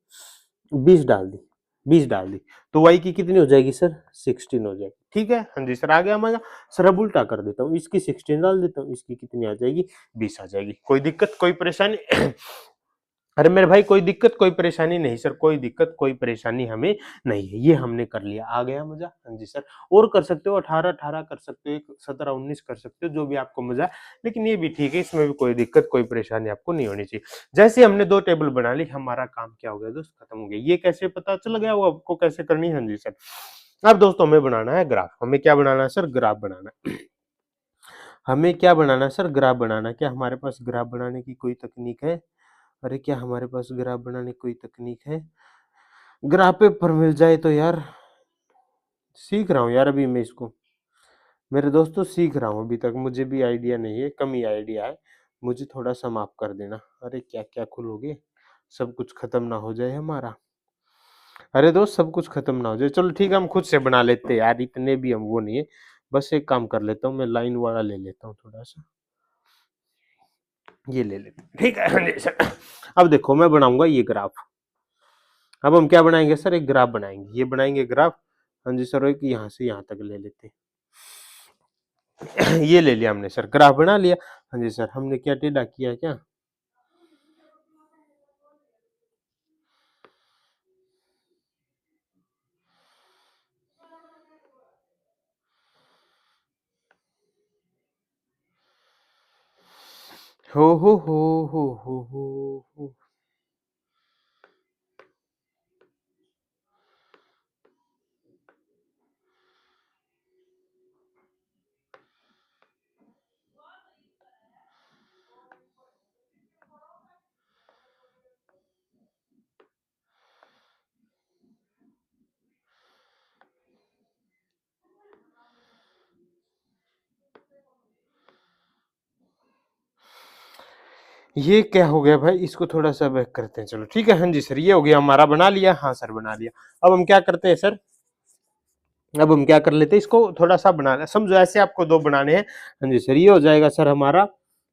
20 डाल दी, 20 डाल दी, तो वाई की कितनी हो जाएगी सर, 16 हो जाएगी। ठीक है। हाँ जी सर, आ गया मजा। सर अब उल्टा कर देता हूँ, इसकी 16 डाल देता हूँ, इसकी कितनी आ जाएगी, 20 आ जाएगी। कोई दिक्कत, कोई परेशानी? अरे मेरे भाई कोई दिक्कत, कोई परेशानी नहीं सर, कोई दिक्कत, कोई परेशानी हमें नहीं है। ये हमने कर लिया, आ गया मजा। हाँ जी सर। और कर सकते हो, 18 18 कर सकते हो, 17 19 कर सकते हो, जो भी आपको मजा है। लेकिन ये भी ठीक है, इसमें भी कोई दिक्कत, कोई परेशानी आपको नहीं होनी चाहिए। जैसे हमने दो टेबल बना ली, हमारा काम क्या हो गया दोस्त, खत्म हो गया। ये कैसे पता चल गया वो आपको कैसे करनी है? हाँ जी सर। अब दोस्तों हमें बनाना है ग्राफ। हमें क्या बनाना है सर, ग्राफ बनाना है। हमें क्या बनाना है सर, ग्राफ बनाना है। क्या हमारे पास ग्राफ बनाने की कोई तकनीक है? अरे क्या हमारे पास ग्राफ बनाने की कोई तकनीक है? ग्राफ पेपर मिल जाए तो यार। सीख रहा हूँ यार अभी मैं इसको, मेरे दोस्तों सीख रहा हूँ। अभी तक मुझे भी आइडिया नहीं है, कम ही आइडिया है। मुझे थोड़ा सा माफ कर देना। अरे क्या क्या खुलोगे, सब कुछ खत्म ना हो जाए हमारा। अरे दोस्त सब कुछ खत्म ना हो जाए, चलो ठीक है हम खुद से बना लेते हैं यार, इतने भी हम वो नहीं है। बस एक काम कर लेता हूँ, मैं लाइन वाला ले लेता हूँ थोड़ा सा, ये ले लेते हैं, ठीक है। अब देखो मैं बनाऊंगा ये ग्राफ। अब हम क्या बनाएंगे सर, एक ग्राफ बनाएंगे, ये बनाएंगे ग्राफ। हाँ जी सर, एक यहाँ से यहाँ तक ले लेते हैं। ये ले लिया हमने सर, ग्राफ बना लिया। हाँ जी सर, हमने क्या टेढ़ा किया क्या? हो। ये क्या हो गया भाई, इसको थोड़ा सा बैक करते हैं, चलो ठीक है। हाँ जी सर, ये हो गया हमारा, बना लिया। हाँ सर बना लिया। अब हम क्या करते हैं सर, अब हम क्या कर लेते हैं, इसको थोड़ा सा बनाना, समझो ऐसे आपको दो बनाने हैं। हाँ जी सर, ये हो जाएगा सर हमारा,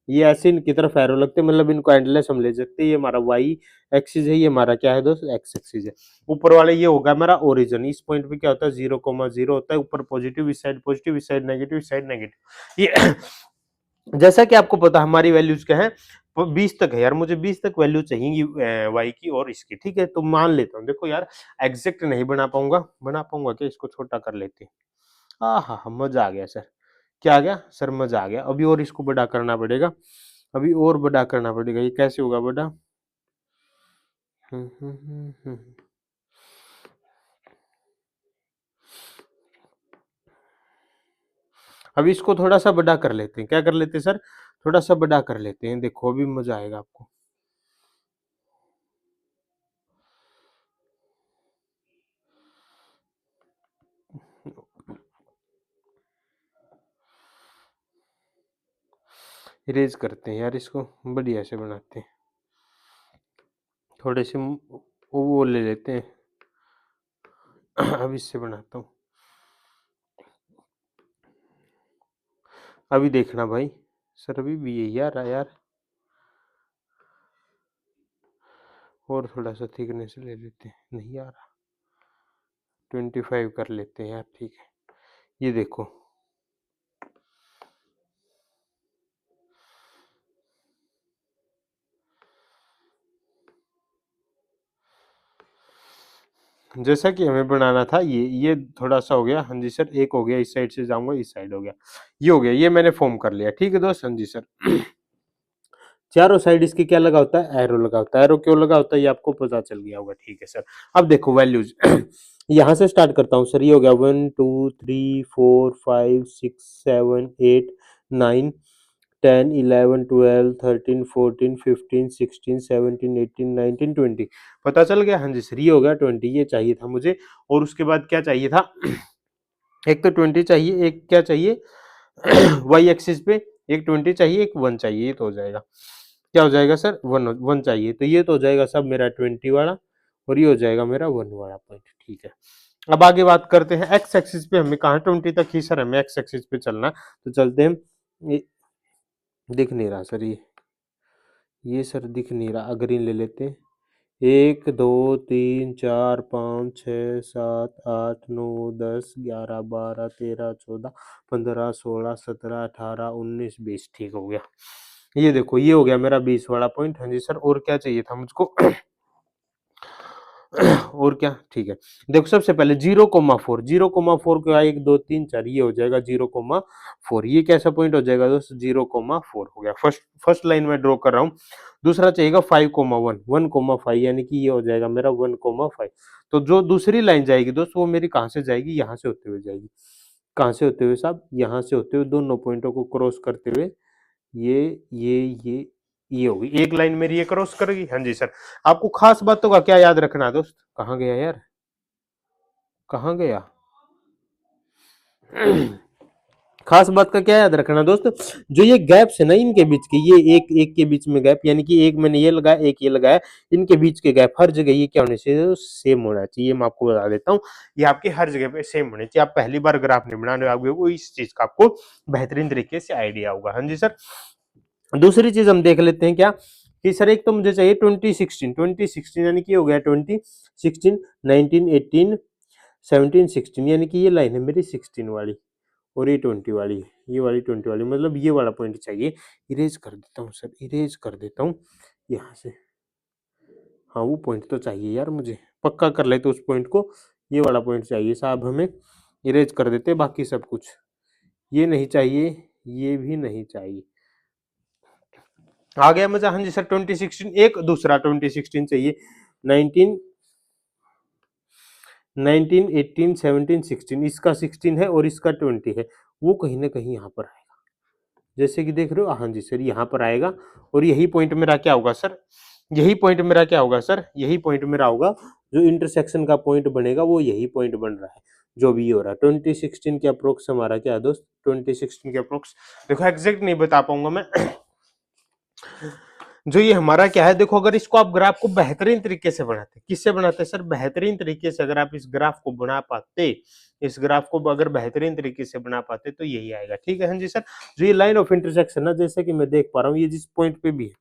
ये ऐसे इनकी तरफ एरो लगते हैं, मतलब इनको एंडलेस हम ले सकते हैं। ये हमारा वाई एक्सिस है, ये हमारा क्या है दोस्त, एक्स एक्सिस है। ऊपर वाले ये होगा हमारा ओरिजिन। इस पॉइंट पे क्या होता है, 0,0 होता है। ऊपर पॉजिटिव, इस साइड पॉजिटिव, इस साइड नेगेटिव, इस साइड नेगेटिव। ये जैसा कि आपको पता हमारी वैल्यूज क्या है, 20 तक है यार, मुझे 20 तक वैल्यू चाहिए वाई की और इसकी। ठीक है, तो मान लेता हूँ, देखो यार एग्जैक्ट नहीं बना पाऊंगा, बना पाऊंगा क्या, इसको छोटा कर लेते हैं। हाँ मजा आ गया सर। क्या आ गया सर, मजा आ गया। अभी और इसको बड़ा करना पड़ेगा, अभी और बड़ा करना पड़ेगा। ये कैसे होगा बड़ा, अब इसको थोड़ा सा बड़ा कर लेते हैं, क्या कर लेते हैं सर, थोड़ा सा बड़ा कर लेते हैं, देखो अभी मजा आएगा आपको। इरेज करते हैं यार, इसको बढ़िया से बनाते हैं, थोड़े से वो ले लेते हैं। अब इससे बनाता हूँ, अभी देखना भाई सर, अभी भी यही आ रहा है यार, और थोड़ा सा थिकनेस ले लेते हैं, नहीं आ रहा, 25 कर लेते हैं यार, ठीक है। ये देखो जैसा कि हमें बनाना था, ये थोड़ा सा हो गया, हाँ जी सर, एक हो गया, इस साइड से जाऊंगा, इस साइड हो गया, ये हो गया, ये मैंने फॉर्म कर लिया, ठीक है दोस्त, हाँ जी सर। चारों साइड इसके क्या लगा होता है, एरो लगा होता है, एरो क्यों लगा होता है ये आपको पता चल गया होगा, ठीक है सर। अब देखो वैल्यूज यहाँ से स्टार्ट करता हूँ सर, ये हो गया 1 2 3 4 5 6 7 8 9 10 11 12 13 14 15 16 17 18 19 20, पता चल गया, हाँ जी सर, ये हो गया 20, ये चाहिए था मुझे। और उसके बाद क्या चाहिए था, एक तो 20 चाहिए, एक क्या चाहिए वाई एक्सिस पे एक 20 चाहिए, एक 1 चाहिए, ये तो हो जाएगा, क्या हो जाएगा सर, 1 1 चाहिए, तो ये तो हो जाएगा सब मेरा 20 वाला, और ये हो जाएगा मेरा 1 वाला पॉइंट, ठीक है। अब आगे बात करते हैं एक्स एक्सिस पे, हमें कहा 20 तक ही सर हमें एक्स एक्सिस पे चलना, तो चलते हैं। दिख नहीं रहा सर, ये सर दिख नहीं रहा, ग्रीन ले लेते हैं। 1 2 3 4 5 6 7 8 9 10 11 12 13 14 15 16 17 18 19 20, ठीक हो गया। ये देखो ये हो गया मेरा 20 वाला पॉइंट, हाँ जी सर, और क्या चाहिए था मुझको और क्या, ठीक है। देखो सबसे पहले 0,4, 0,4 का 1 2 3 4, ये हो जाएगा 0,4, ये कैसा पॉइंट हो जाएगा दोस्त, 0,4 हो गया, फर्स्ट फर्स्ट लाइन में ड्रॉ कर रहा हूँ। दूसरा चाहिएगा 5,1, 1,5, यानी कि ये हो जाएगा मेरा 1,5। तो जो दूसरी लाइन जाएगी दोस्त, वो मेरी कहाँ से जाएगी, यहाँ से होते हुए जाएगी, कहाँ से होते हुए साहब, यहाँ से होते हुए, दोनों पॉइंटों को क्रॉस करते हुए, ये ये ये ये होगी एक लाइन मेरी, ये क्रॉस करेगी, हाँ जी सर। आपको खास बातों का क्या याद रखना है दोस्त, कहाँ गया यार, कहाँ गया खास बात का क्या याद रखना दोस्त, जो ये गैप्स है ना इनके बीच के, ये एक एक के बीच में गैप, यानी कि एक मैंने ये लगाया, एक ये लगाया, इनके बीच के गैप हर जगह ये क्या होने चाहिए, सेम होना चाहिए, मैं आपको बता देता हूँ, ये आपके हर जगह पे सेम होने चाहिए। आप पहली बार ग्राफ नहीं बना रहे हो, इस चीज का आपको बेहतरीन तरीके से आइडिया होगा, हाँ जी सर। दूसरी चीज हम देख लेते हैं क्या, कि सर एक तो मुझे चाहिए 2016 यानी कि हो गया 2016 19 18 17 16, यानी कि ये लाइन है मेरी 16 वाली, और ये 20 वाली, ये वाली 20 वाली, मतलब ये वाला पॉइंट चाहिए। इरेज कर देता हूँ सर, इरेज कर देता हूँ यहाँ से, हाँ वो पॉइंट तो चाहिए यार मुझे, पक्का कर लेते उस पॉइंट को, ये वाला पॉइंट चाहिए साहब हमें, इरेज कर देते बाकी सब कुछ, ये नहीं चाहिए, ये भी नहीं चाहिए, आ गया मजा, हाँ जी सर। 2016 एक दूसरा 2016 चाहिए, 19 19 18 17 16, इसका 16 है और इसका 20 है, वो कहीं ना कहीं यहाँ पर आएगा, जैसे कि देख रहे हो, हाँ जी सर यहाँ पर आएगा, और यही पॉइंट मेरा क्या होगा सर, यही पॉइंट मेरा क्या होगा सर, यही पॉइंट मेरा होगा, जो इंटरसेक्शन का पॉइंट बनेगा वो यही पॉइंट बन रहा है, जो भी हो रहा है 2016 के अप्रोक्स हमारा क्या है दोस्त, 2016 के अप्रोक्स, देखो एग्जैक्ट नहीं बता पाऊंगा मैं जो ये हमारा क्या है, देखो अगर इसको आप ग्राफ को बेहतरीन तरीके से बनाते, किससे बनाते सर, बेहतरीन तरीके से अगर आप इस ग्राफ को बना पाते, इस ग्राफ को अगर बेहतरीन तरीके से बना पाते तो यही आएगा, ठीक है हाँ जी सर। जो ये लाइन ऑफ इंटरसेक्शन ना, जैसे कि मैं देख पा रहा हूँ, ये जिस पॉइंट पे भी है,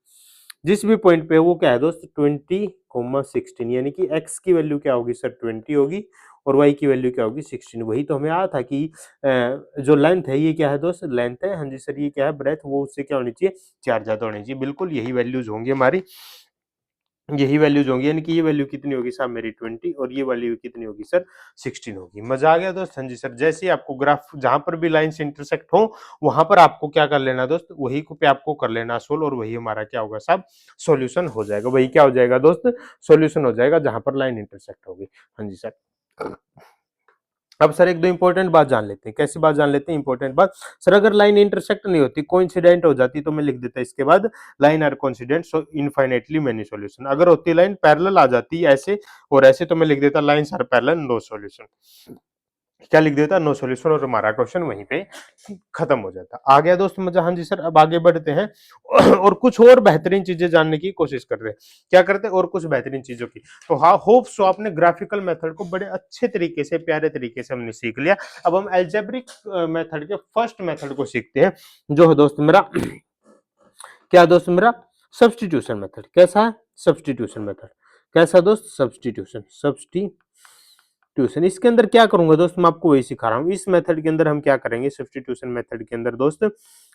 जिस भी पॉइंट पे है, वो क्या है दोस्त 20,16, यानी कि x की वैल्यू क्या होगी सर 20 होगी, और y की वैल्यू क्या होगी 16, वही तो हमें आया था कि जो लेंथ है ये क्या है दोस्त, लेंथ है, हाँ जी सर, ये क्या है ब्रेथ, वो उससे क्या होनी चाहिए 4 ज्यादा होनी चाहिए, बिल्कुल यही वैल्यूज होंगी हमारी। यही वैल्यूज होंगी, यानी कि ये वैल्यू कितनी होगी साहब मेरी 20 और ये वैल्यू कितनी होगी सर 16 होगी। मजा आ गया दोस्त? हाँ जी सर। जैसे ही आपको ग्राफ जहां पर भी लाइंस इंटरसेक्ट हो वहां पर आपको क्या कर लेना दोस्त, वही को पे आपको कर लेना सोल्व, और वही हमारा क्या होगा साहब सॉल्यूशन हो जाएगा। वही क्या हो जाएगा दोस्त, सॉल्यूशन हो जाएगा जहां पर लाइन इंटरसेक्ट होगी। हाँ जी सर। अब सर एक दो इंपॉर्टेंट बात जान लेते हैं। कैसी बात जान लेते हैं? इंपॉर्टेंट बात सर, अगर लाइन इंटरसेक्ट नहीं होती, कोइंसिडेंट हो जाती, तो मैं लिख देता इसके बाद line are coincident so infinitely many solution. अगर होती लाइन पैरेलल आ जाती ऐसे और ऐसे, तो मैं लिख देता lines are parallel no solution. क्या लिख देता? नो सॉल्यूशन, और हमारा क्वेश्चन वहीं पे खत्म हो जाता। आ गया दोस्त मजा? हाँ जी सर। अब आगे बढ़ते हैं और कुछ और बेहतरीन चीजें जानने की कोशिश करते हैं। क्या करते हैं? और कुछ बेहतरीन चीजों की। तो हाँ, होप सो आपने ग्राफिकल मेथड को बड़े अच्छे तरीके से, प्यारे तरीके से हमने सीख लिया। अब हम एल्जेब्रिक मेथड के फर्स्ट मेथड को सीखते हैं, जो है दोस्त मेरा क्या दोस्त मेरा सब्स्टिट्यूशन मेथड। कैसा है? Substitution method. कैसा दोस्त? सब्स्टिट्यूशन। सब्स्टिट्यूशन इसके अंदर क्या करूंगा दोस्त, मैं आपको वही सिखा रहा हूँ। इस मेथड के अंदर हम क्या करेंगे, सब्स्टिट्यूशन मेथड के अंदर दोस्त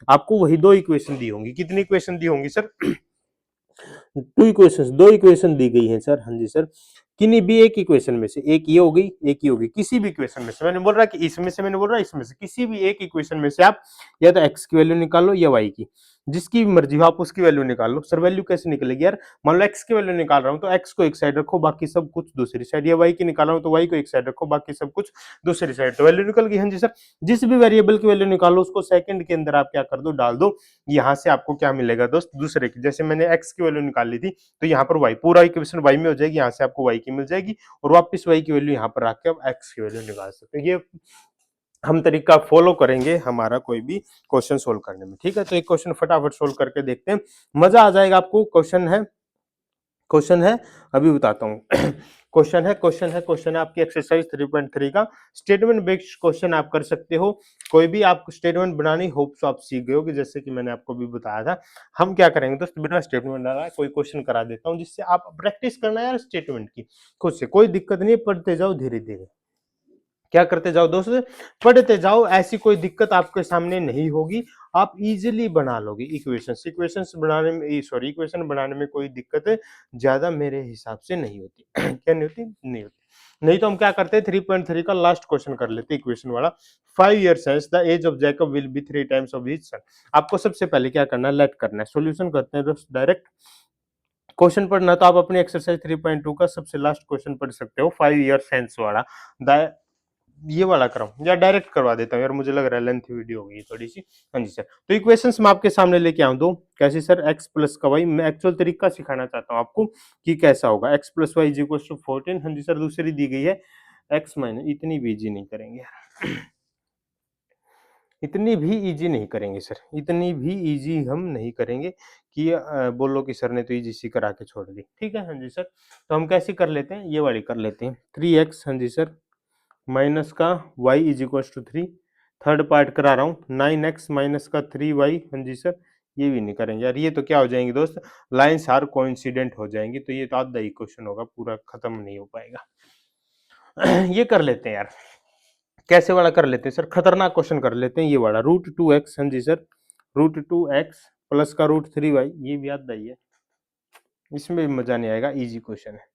आपको वही दो इक्वेशन दी होंगी। कितनी इक्वेशन दी होंगी सर? टू इक्वेशन, दो इक्वेशन दी गई है सर। हाँ जी सर। किन्हीं भी एक इक्वेशन में से, एक ये हो गई, एक ये होगी, किसी भी इक्वेशन में से, मैंने बोल रहा कि इसमें से, मैंने बोल रहा इसमें से, किसी भी एक इक्वेशन में से आप या तो एक्स की वैल्यू निकालो या वाई की, जिसकी भी मर्जी हो आप उसकी वैल्यू निकाल लो। सर वैल्यू कैसे निकलेगी यार? मान लो एक्स की वैल्यू निकाल रहा हूं तो एक्स को एक साइड रखो, बाकी सब कुछ दूसरी साइड, या वाई की निकाल रहा हूं तो वाई को एक साइड रखो, बाकी सब कुछ दूसरी साइड, तो वैल्यू निकल गई। हाँ जी सर। जिस भी वेरिएबल की वैल्यू निकालो उसको सेकंड के अंदर आप क्या कर दो, डाल दो। यहां से आपको क्या मिलेगा दोस्त, दूसरे की, जैसे मैंने एक्स की वैल्यू निकाल ली थी तो यहाँ पर y, पूरा इक्वेशन y में हो जाएगी, यहाँ से आपको y की मिल जाएगी, और वापस y की वैल्यू यहाँ पर रख के आप x की वैल्यू निकाल सकते हैं। ये हम तरीका फॉलो करेंगे हमारा कोई भी क्वेश्चन सोल्व करने में। ठीक है, तो एक क्वेश्चन फटाफट सोल्व करके देखते हैं, मजा आ जाएगा आपको। क्वेश्चन है अभी बताता हूँ। क्वेश्चन है आपकी एक्सरसाइज 3.3 का स्टेटमेंट बेस्ड क्वेश्चन आप कर सकते हो। कोई भी आप स्टेटमेंट बनानी होप सो आप सीख गए हो कि जैसे कि मैंने आपको भी बताया था। हम क्या करेंगे दोस्त, बिना स्टेटमेंट डाला कोई क्वेश्चन करा देता हूँ, जिससे आप प्रैक्टिस करना है यार स्टेटमेंट की खुद से। कोई दिक्कत नहीं है, पढ़ते जाओ धीरे धीरे। क्या करते जाओ दोस्त, पढ़ते जाओ, ऐसी कोई दिक्कत आपके सामने नहीं होगी। आप इजीली बना लोगे इक्वेशंस बनाने में, सॉरी इक्वेशन बनाने में कोई दिक्कत ज्यादा मेरे हिसाब से नहीं होती। क्या नहीं होती? नहीं होती। नहीं तो हम क्या करते हैं, 3.3 का लास्ट क्वेश्चन कर लेते इक्वेशन वाला। 5 years since the age of Jacob will be 3 times of his son। आपको सबसे पहले क्या करना है, लेट करना है। सॉल्यूशन करते हैं दोस्त डायरेक्ट। क्वेश्चन पढ़ना तो आप अपनी एक्सरसाइज 3.2 का सबसे लास्ट क्वेश्चन पढ़ सकते हो, 5 years hence वाला। ये वाला कराऊं या डायरेक्ट करवा देता हूँ यार, मुझे लग रहा है लेंथ वीडियो होगी थोड़ी सी। हाँ जी सर। तो इक्वेशंस मैं आपके सामने लेके आऊं दो। कैसे सर? एक्स प्लस का वाई, मैं एक्चुअल तरीका सिखाना चाहता हूँ आपको कि कैसा होगा। X plus Y is equal to 14। हाँ जी सर। दूसरी दी गई है एक्स माइनस, इतनी भी इजी नहीं करेंगे यार। इतनी भी इजी नहीं करेंगे सर, इतनी भी इजी हम नहीं करेंगे कि बोलो कि सर ने तो इजी सी करा के छोड़ दी। ठीक है, हाँ जी सर। तो हम कैसे कर लेते हैं, ये वाली कर लेते हैं 3x, हाँ जी सर, माइनस का y is equal to 3। Third part करा रहा हूँ 9x माइनस का 3y। हाँ जी सर। ये भी नहीं करेंगे यार, ये तो क्या हो जाएंगे दोस्त, लाइंस आर कोइंसिडेंट हो जाएंगी, तो ये तो आधा ही क्वेश्चन होगा, पूरा खत्म नहीं हो पाएगा। ये कर लेते हैं यार, कैसे वाला कर लेते हैं सर, खतरनाक क्वेश्चन कर लेते हैं ये वाला। √2x, हाँ जी सर, √2x प्लस का √3y, ये भी आधा ही है, इसमें भी मजा नहीं आएगा, इजी क्वेश्चन है।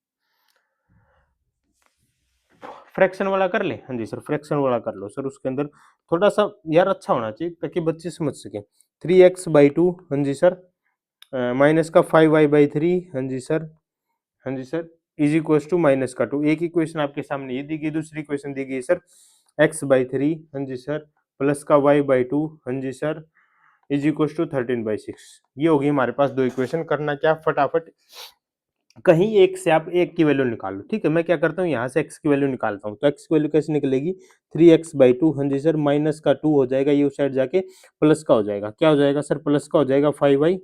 फ्रैक्शन वाला कर ले? हाँ जी सर, फ्रैक्शन वाला कर लो सर। उसके अंदर थोड़ा सा यार अच्छा होना चाहिए ताकि बच्चे समझ सके। 3x/2, हाँ जी सर, माइनस का 5y/3, हाँ जी सर, हाँ जी sir, is equal to minus का 2। एक इक्वेशन आपके सामने ये दी गई, दूसरी इक्वेशन दी गई सर x/3, हाँ जी सर, प्लस का y/2, हाँ जी सर, इज इक्वल टू 13/6। ये होगी हमारे पास दो इक्वेशन। करना क्या, फटाफट कहीं एक से आप एक की वैल्यू निकाल लो। ठीक है, मैं क्या करता हूँ, यहाँ से x की वैल्यू निकालता हूँ, तो x की वैल्यू कैसे निकलेगी, 3x/2, हाँ जी सर, माइनस का 2 हो जाएगा, ये उस साइड जाके प्लस का हो जाएगा। क्या हो जाएगा सर, प्लस का हो जाएगा 5y,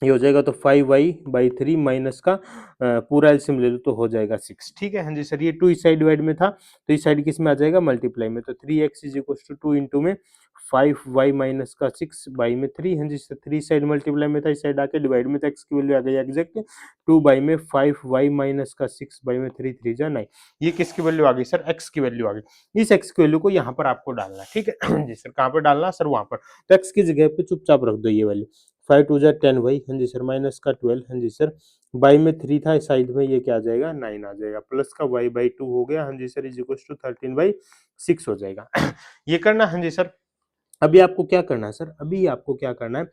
ये हो जाएगा तो 5y/3 माइनस का पूरा एलसीएम ले लो तो हो जाएगा 6। ठीक है, हाँ जी सर। ये 2 इस साइड डिवाइड में था तो इस साइड किस में आ जाएगा, मल्टीप्लाई में, तो 3x is equal to 2 into में 5y माइनस का 6 बाई में 3, हाँ जी सर, 3 साइड मल्टीप्लाई में था, इस साइड आके डिवाइड में था, x की वैल्यू आ गई एग्जैक्ट 2 बाई में 5y माइनस का 6 बाई में 3, 3 जा 9। ये किसकी वैल्यू आ गई सर, x की वैल्यू आ गई। इस x की वैल्यू को यहाँ पर आपको डालना है। ठीक है, हाँ जी सर, कहाँ पर डालना सर, वहां पर। तो x की जगह पे चुपचाप रख दो ये वैल्यू, 5 2 जा 10 भाई, हाँ जी सर, माइनस का 12, हाँ जी सर, बाई में 3 था, इस साइड में ये क्या आ जाएगा 9 आ जाएगा, प्लस का y/2 हो गया, हाँ जी सर, इज इक्वल टू 13/6 हो जाएगा। ये करना, हाँ जी सर। अभी आपको क्या करना है सर, अभी आपको क्या करना है,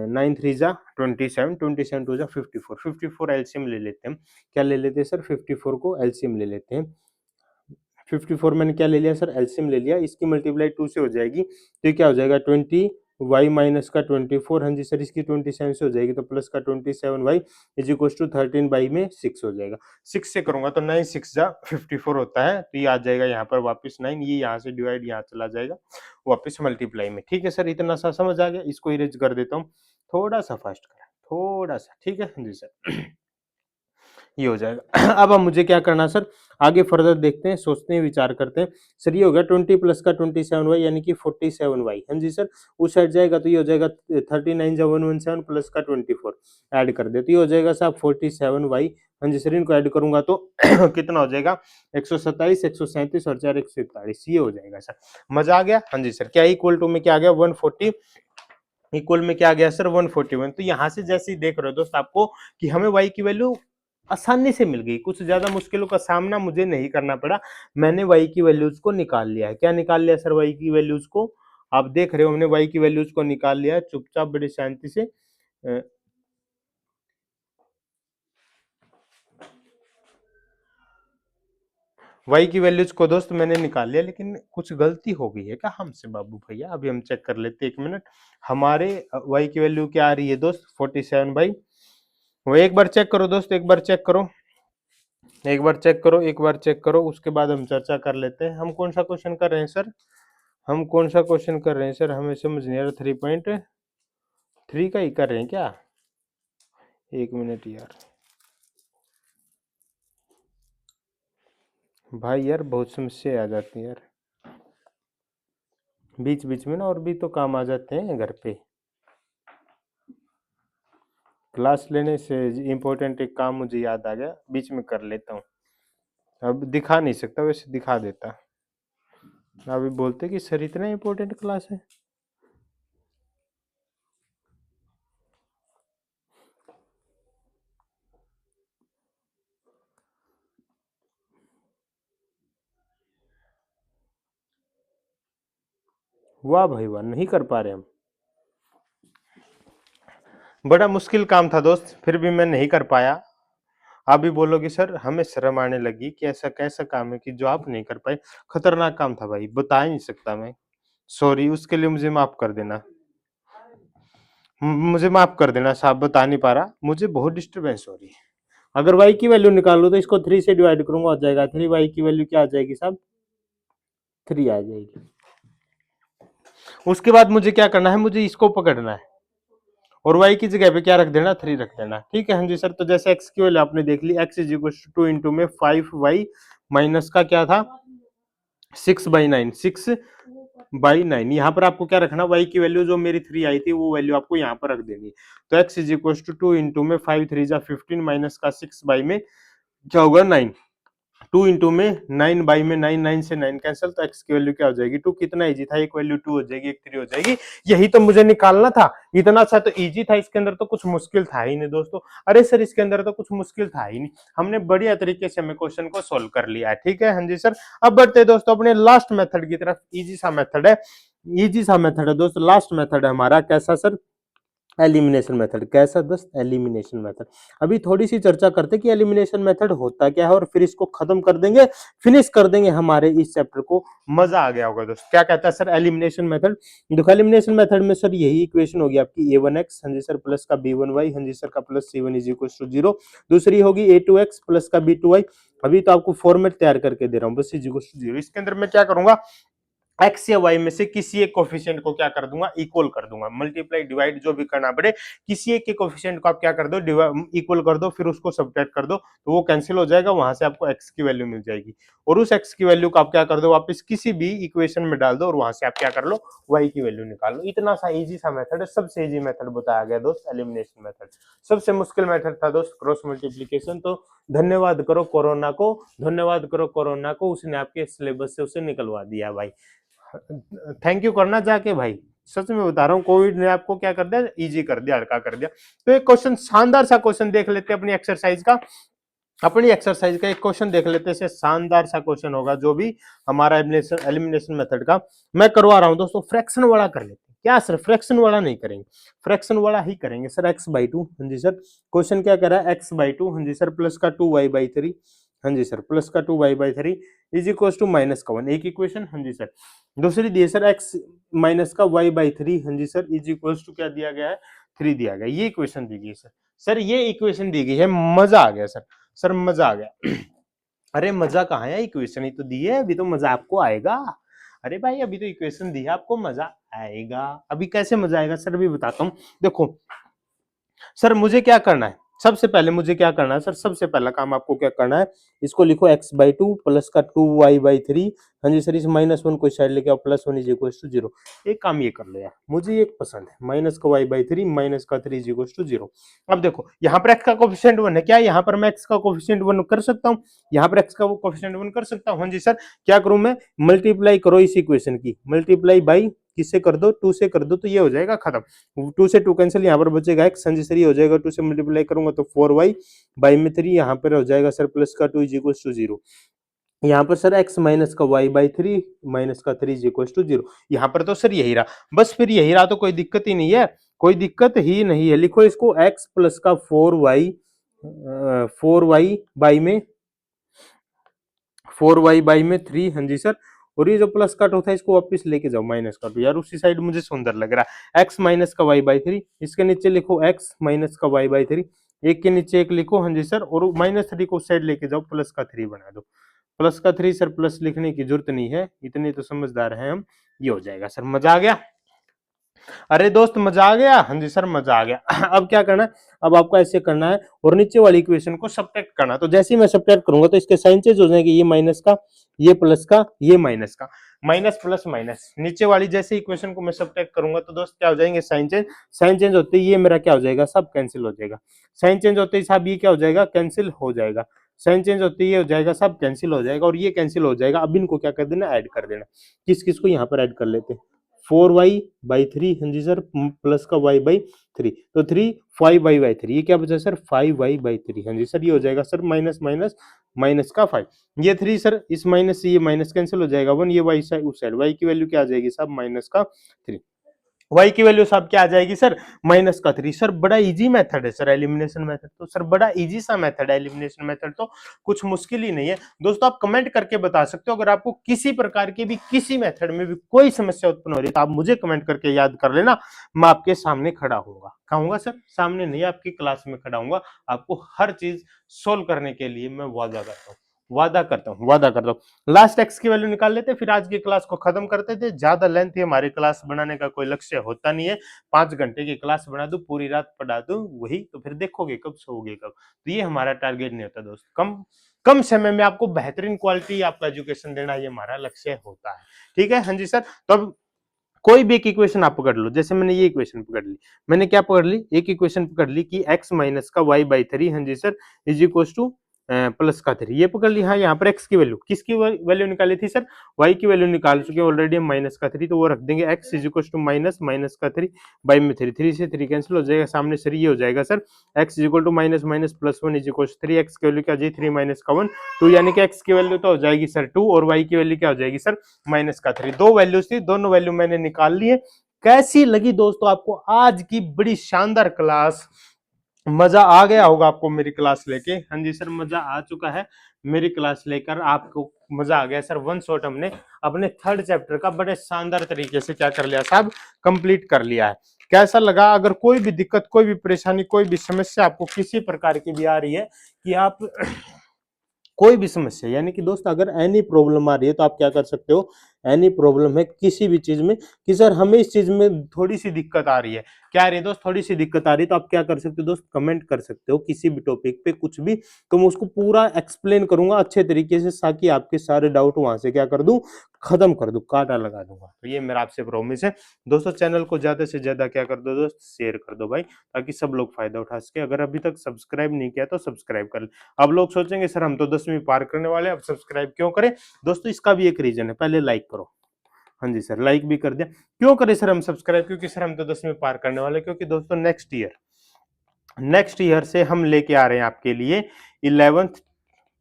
9 3 जा 27, 27 2 जा 54, 54 एलसीएम ले लेते हैं। क्या ले लेते हैं सर, 54 को एलसीएम ले लेते हैं। 54 मैंने क्या ले लिया सर, एलसीएम ले लिया, इसकी मल्टीप्लाई 2 से हो जाएगी, तो ये क्या हो जाएगा 20 y माइनस का 24, हाँ जी सर, इसकी 27 से हो जाएगी, तो प्लस का 27y is equal to 13 by में 6 हो जाएगा। 6 से करूंगा तो 9 6 जा 54 होता है, तो ये आ जाएगा यहाँ पर वापस 9, ये यहाँ से डिवाइड यहाँ चला जाएगा वापस मल्टीप्लाई में। ठीक है सर, इतना सा समझ आ गया, इसको इरेज कर देता हूँ, थोड़ा सा फास्ट करें, थोड़ा सा, ठीक है हाँ जी सर। ये हो जाएगा। अब हम मुझे क्या करना है सर, आगे फर्दर देखते हैं, सोचते हैं, विचार करते हैं। सर ये हो गया 20 प्लस का 27y यानी कि 47y, हाँ जी सर, उस साइड जाएगा तो ये हो जाएगा 39 जा 117 प्लस का 24 ऐड कर दे तो ये हो जाएगा साहब 47y, हाँ जी सर, इनको ऐड करूंगा तो कितना हो जाएगा 127, 137 और 4 141, ये हो जाएगा सर। मजा आ गया, हाँ जी सर। क्या इक्वल टू में क्या आ गया 140, इक्वल में क्या आ गया सर 141। तो यहाँ से जैसे ही देख रहे हो दोस्त आपको कि हमें y की वैल्यू आसानी से मिल गई, कुछ ज्यादा मुश्किलों का सामना मुझे नहीं करना पड़ा, मैंने y की वैल्यूज को निकाल लिया है। क्या निकाल लिया सर, y की वैल्यूज को, आप देख रहे हो हमने y की वैल्यूज को निकाल लिया है चुपचाप बड़ी शांति से। y की वैल्यूज को दोस्त मैंने निकाल लिया, लेकिन कुछ गलती हो गई है क्या हमसे बाबू भैया, अभी हम चेक कर लेते हैं, एक मिनट। हमारे y की वैल्यू क्या आ रही है दोस्त 47 बाई, वो एक बार चेक करो दोस्त, एक बार चेक करो, एक बार चेक करो, एक बार चेक करो, उसके बाद हम चर्चा कर लेते हैं। हम कौन सा क्वेश्चन कर रहे हैं सर, हम कौन सा क्वेश्चन कर रहे हैं सर, हमें समझ नहीं आ रहा, 3.3 का ही कर रहे हैं क्या, एक मिनट यार भाई, यार बहुत समस्या आ जाती है यार, बीच बीच में ना, और भी तो काम आ जाते हैं घर पे, क्लास लेने से इम्पोर्टेंट एक काम मुझे याद आ गया, बीच में कर लेता हूँ। अब दिखा नहीं सकता, वैसे दिखा देता, अभी बोलते कि सर इतना इम्पोर्टेंट क्लास है। वाह भाई वाह, नहीं कर पा रहे हम, बड़ा मुश्किल काम था दोस्त, फिर भी मैं नहीं कर पाया। आप भी बोलोगे सर हमें शर्म आने लगी कि ऐसा कैसा काम है कि जो आप नहीं कर पाए, खतरनाक काम था भाई, बता ही नहीं सकता मैं, सॉरी, उसके लिए मुझे माफ कर देना, मुझे माफ कर देना साहब, बता नहीं पा रहा, मुझे बहुत डिस्टरबेंस हो रही है। अगर y की वैल्यू निकालो तो इसको 3 से डिवाइड करूंगा, हो जाएगा 3y की वैल्यू क्या आ जाएगी साहब, 3 आ जाएगी। उसके बाद मुझे क्या करना है, मुझे इसको पकड़ना है और y की जगह पे क्या रख देना, 3 रख देना। ठीक है हाँ जी सर, तो जैसे x की वैल्यू आपने देख ली, x is equal to 2 into में 5y माइनस का क्या था 6/9, 6/9, यहाँ पर आपको क्या रखना, y की वैल्यू जो मेरी 3 आई थी वो वैल्यू आपको यहाँ पर रख देनी। तो x is equal to 2 into में 5 3 जा 15 माइनस का 6 बाई में क्या होगा 9, 2 इंटू में 9 बाई में 9, 9 से 9 कैंसिल, तो x की वैल्यू क्या हो जाएगी 2, कितना इजी था, एक वैल्यू 2 हो जाएगी, एक 3 हो जाएगी, यही तो मुझे निकालना था। इतना सा तो इजी था, इसके अंदर तो कुछ मुश्किल था ही नहीं दोस्तों, अरे सर इसके अंदर तो कुछ मुश्किल था ही नहीं, हमने बढ़िया तरीके से हमें क्वेश्चन को सोल्व कर लिया है। ठीक है हाँ जी सर, अब बढ़ते हैं दोस्तों अपने लास्ट मेथड की तरफ, इजी सा मेथड है, इजी सा मेथड है दोस्त, लास्ट मेथड है हमारा, कैसा सर, एलिमिनेशन मेथड। कैसा दोस्त, एलिमिनेशन मेथड। अभी थोड़ी सी चर्चा करते कि एलिमिनेशन मेथड होता क्या है और फिर इसको खत्म कर देंगे, फिनिश कर देंगे हमारे इस चैप्टर को, मजा आ गया होगा दोस्त। क्या कहता है सर एलिमिनेशन मेथड, देखो एलिमिनेशन मेथड में सर यही इक्वेशन होगी आपकी a1x, हाँ जी सर, प्लस का b1y, हाँ जी सर, का plus c1 is equal to 0, दूसरी होगी a2x प्लस का b2y, अभी तो आपको फॉर्मेट तैयार करके दे रहा हूँ, बस इज इक्वल टू 0। इसके अंदर मैं क्या करूंगा, एक्स या वाई में से किसी एक कोफिशिएंट को क्या कर दूंगा, इक्वल कर दूंगा, मल्टीप्लाई डिवाइड जो भी करना पड़े, किसी एक के कोफिशिएंट को आप क्या कर दो, इक्वल कर दो, फिर उसको सब्ट्रैक्ट कर दो, तो वो कैंसिल हो जाएगा, वहां से आपको एक्स की वैल्यू मिल जाएगी, और उस एक्स की वैल्यू को आप क्या कर दो, वापस किसी भी इक्वेशन में डाल दो, और वहां से आप क्या कर लो, वाई की वैल्यू निकाल लो। इतना सा इजी सा मेथड है, सबसे इजी मेथड बताया गया दोस्त एलिमिनेशन मेथड। सबसे मुश्किल मेथड था दोस्त क्रॉस मल्टीप्लीकेशन, तो धन्यवाद करो कोरोना को, धन्यवाद करो कोरोना को, उसने आपके सिलेबस से उसे निकलवा दिया भाई, थैंक यू करना जाके भाई। सच में बता रहा हूँ, कोविड ने आपको क्या कर दिया, इजी कर दिया, हल्का कर दिया। तो एक क्वेश्चन शानदार सा क्वेश्चन देख लेते हैं अपनी एक्सरसाइज का। अपनी एक्सरसाइज का एक क्वेश्चन देख लेते हैं, शानदार सा क्वेश्चन होगा जो भी हमारा एलिमिनेशन मेथड का मैं करवा रहा हूं दोस्तों। फ्रैक्शन वाला कर लेते हैं क्या सर? फ्रैक्शन वाला नहीं करेंगे, फ्रैक्शन वाला ही करेंगे सर। x/2, हाँ जी सर। क्वेश्चन क्या कर रहा है, x/2, हाँ जी सर, प्लस का 2y/3, हाँ जी सर, प्लस का 2y/3 is equal to minus का 1। एक इक्वेशन, हाँ जी सर। दूसरी दी है सर x माइनस का y/3, हाँ जी सर, इज इक्वल टू क्या दिया गया है, 3 दिया गया। ये इक्वेशन दी गई है सर। सर ये इक्वेशन दी गई है, मजा आ गया सर। सर मजा आ गया। अरे मजा कहाँ है, इक्वेशन ही तो दी है, अभी तो मजा आपको आएगा। अरे भाई अभी तो इक्वेशन दी है, आपको मजा आएगा। अभी कैसे मजा आएगा सर, अभी बताता हूँ। देखो सर मुझे क्या करना है, सबसे पहले मुझे क्या करना है सर, सबसे पहला काम आपको क्या करना है, इसको लिखो x/2 प्लस का 2y/3, हाँ जी सर, इस -1 को साइड लेके आओ, +1 इज इक्वल टू 0। एक काम ये कर लो यार, मुझे एक पसंद है, माइनस का y/3 माइनस का 3 इज इक्वल टू 0। अब देखो यहाँ पर x का कोफिशिएंट 1 है, क्या यहाँ पर मैं x का कोफिशिएंट 1 कर सकता हूँ? यहाँ पर x का कोफिशिएंट 1 कर सकता हूँ, हाँ जी सर। क्या करूं मैं, मल्टीप्लाई करो इस इक्वेशन की, मल्टीप्लाई बाई किससे कर दो, 2 से कर दो, तो ये हो जाएगा खत्म। 2 से 2 कैंसिल, यहाँ पर बचेगा x, हाँ जी सर, ये हो जाएगा 2 से मल्टीप्लाई करूंगा तो 4y बाई में 3, यहाँ पर हो जाएगा सर प्लस का 2 इज इक्वल टू 0। यहाँ पर सर x माइनस का y/3 माइनस का 3 इज इक्वल टू 0। यहाँ पर तो सर यही रहा, बस फिर यही रहा तो कोई दिक्कत ही नहीं है, कोई दिक्कत ही नहीं है। लिखो इसको x प्लस का 4y बाई में 3, हाँ जी सर। और ये जो प्लस कट होता है इसको वापस लेके जाओ माइनस का 2, यार उसी साइड मुझे सुंदर लग रहा है। x माइनस का y/3, इसके नीचे लिखो x माइनस का y/3, एक के नीचे एक लिखो, हाँ जी सर, और -3 को उस साइड लेके जाओ, प्लस का 3 बना दो। प्लस का 3 सर, प्लस लिखने की जरूरत नहीं है, इतने तो समझदार हैं हम। ये हो जाएगा सर, मजा आ गया। अरे दोस्त मजा आ गया, हाँ जी सर मजा आ गया। अब क्या करना है, अब आपको ऐसे करना है और नीचे वाली इक्वेशन को सब्ट्रैक्ट करना है। तो जैसे ही मैं सब्ट्रैक्ट करूंगा तो इसके साइन चेंज हो जाएंगे, ये माइनस का, ये प्लस का, ये माइनस का, माइनस प्लस माइनस। नीचे वाली जैसे इक्वेशन को मैं सब्ट्रैक्ट करूंगा तो दोस्त क्या हो जाएंगे, साइन चेंज। साइन चेंज होते ही ये मेरा क्या हो जाएगा, सब कैंसिल हो जाएगा। साइन चेंज होते ही साहब ये क्या हो जाएगा, कैंसिल हो जाएगा। साइन चेंज होते ही ये हो जाएगा, सब कैंसिल हो जाएगा और ये कैंसिल हो जाएगा। अब इनको क्या कर देना, ऐड कर देना। किस किस को यहाँ पर ऐड कर लेते हैं, 4y/3, हाँ जी सर, प्लस का y/3, तो 3 5y/3, ये क्या बचा सर, 5y/3, हाँ जी सर। ये हो जाएगा सर माइनस माइनस माइनस का 5, ये 3 सर, इस माइनस से ये माइनस कैंसिल हो जाएगा 1, ये y साइड उस साइड, y की वैल्यू क्या आ जाएगी साहब, माइनस का 3। y की वैल्यू साहब क्या आ जाएगी सर, माइनस का 3। सर बड़ा इजी मेथड है सर एलिमिनेशन मेथड, तो सर बड़ा इजी सा मेथड है एलिमिनेशन मेथड, तो कुछ मुश्किल ही नहीं है दोस्तों। आप कमेंट करके बता सकते हो, अगर आपको किसी प्रकार की भी किसी मेथड में भी कोई समस्या उत्पन्न हो रही है तो आप मुझे कमेंट करके याद कर लेना, मैं आपके सामने खड़ा होऊंगा। कहूंगा सर सामने नहीं, आपकी क्लास में खड़ा होऊंगा, आपको हर चीज सोल्व करने के लिए मैं वादा करता हूँ, वादा करता हूँ, वादा करता हूँ। लास्ट एक्स की वैल्यू निकाल लेते, फिर आज की क्लास को खत्म करते थे। ज्यादा लेंथ ही हमारी क्लास बनाने का कोई लक्ष्य होता नहीं है। 5 घंटे की क्लास बना दूं, पूरी रात पढ़ा दूं, वही तो फिर देखोगे कब, सोओगे कब। तो ये हमारा टारगेट नहीं होता दोस्त, कम कम समय में आपको बेहतरीन क्वालिटी आपका एजुकेशन देना, ये हमारा लक्ष्य होता है। ठीक है, हाँ जी सर। तो अब कोई भी एक इक्वेशन आप पकड़ लो, जैसे मैंने ये इक्वेशन पकड़ ली, मैंने क्या पकड़ ली, एक इक्वेशन पकड़ ली कि x माइनस का y/3, हाँ जी sir, is equal to plus का 3, ये पकड़ ली। हाँ यहाँ पर x की वैल्यू, किसकी वैल्यू निकाली थी सर, y की वैल्यू निकाल चुके हैं ऑलरेडी हम, माइनस का 3, तो वो रख देंगे x is equal to minus minus का 3 बाई में 3, 3 से 3 कैंसिल हो जाएगा, सामने सर ये हो जाएगा sir, x is equal to minus minus plus 1 is equal to 3, x की वैल्यू क्या हो जाएगी 3 माइनस का 1 2, यानी कि x की वैल्यू तो हो जाएगी सर 2 और y की वैल्यू क्या हो जाएगी सर, माइनस का 3। दो वैल्यूज थी, दोनों वैल्यू मैंने निकाल ली है। कैसी लगी दोस्तों आपको आज की बड़ी शानदार क्लास, मजा आ गया होगा आपको मेरी क्लास लेके। हाँ जी सर मजा आ चुका है मेरी क्लास लेकर, आपको मजा आ गया सर। वन शॉट हमने अपने 3rd चैप्टर का बड़े शानदार तरीके से क्या कर लिया साहब, कंप्लीट कर लिया है। कैसा लगा, अगर कोई भी दिक्कत, कोई भी परेशानी, कोई भी समस्या आपको किसी प्रकार की भी आ रही है कि आप कोई भी समस्या, यानी कि दोस्त अगर एनी प्रॉब्लम आ रही है तो आप क्या कर सकते हो, एनी प्रॉब्लम है किसी भी चीज में कि सर हमें इस चीज में थोड़ी सी दिक्कत आ रही है, क्या आ रही है दोस्त, थोड़ी सी दिक्कत आ रही है, तो आप क्या कर सकते हो दोस्त, कमेंट कर सकते हो किसी भी टॉपिक पे कुछ भी, तो मैं उसको पूरा एक्सप्लेन करूंगा अच्छे तरीके से, ताकि आपके सारे डाउट वहां से क्या कर दूं, खत्म कर दूं, काटा लगा दूंगा। तो ये मेरा आपसे प्रॉमिस है दोस्तों। चैनल को ज्यादा से ज्यादा क्या कर दो दोस्त, शेयर कर दो भाई, ताकि सब लोग फायदा उठा सके। अगर अभी तक सब्सक्राइब नहीं किया तो सब्सक्राइब कर ले। अब लोग सोचेंगे सर हम तो 10वीं पार करने वाले, अब सब्सक्राइब क्यों करें दोस्तों, इसका भी एक रीजन है, पहले लाइक करो। हाँ जी सर, लाइक भी कर दिया। क्यों करें सर हम सब्सक्राइब? क्योंकि सर हम तो 10वीं पार करने वाले, क्योंकि दोस्तों नेक्स्ट ईयर से हम लेके आ रहे हैं आपके लिए 11th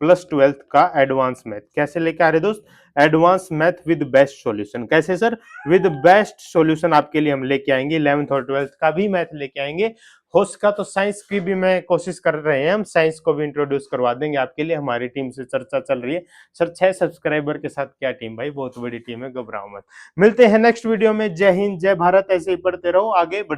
प्लस 12th का एडवांस मैथ। कैसे लेके आ रहे हैं दोस्त? Advance math with best solution. कैसे सर? विद बेस्ट सॉल्यूशन आपके लिए हम लेके आएंगे। 11th और 12th का भी मैथ लेके आएंगे। हो सका तो साइंस की भी मैं कोशिश कर रहे हैं, हम साइंस को भी इंट्रोड्यूस करवा देंगे आपके लिए। हमारी टीम से चर्चा चल रही है। सर 6 सब्सक्राइबर के साथ क्या टीम भाई, बहुत बड़ी टीम है, घबराओ मत। मिलते हैं नेक्स्ट वीडियो में। जय हिंद, जय भारत। ऐसे ही पढ़ते रहो, आगे बढ़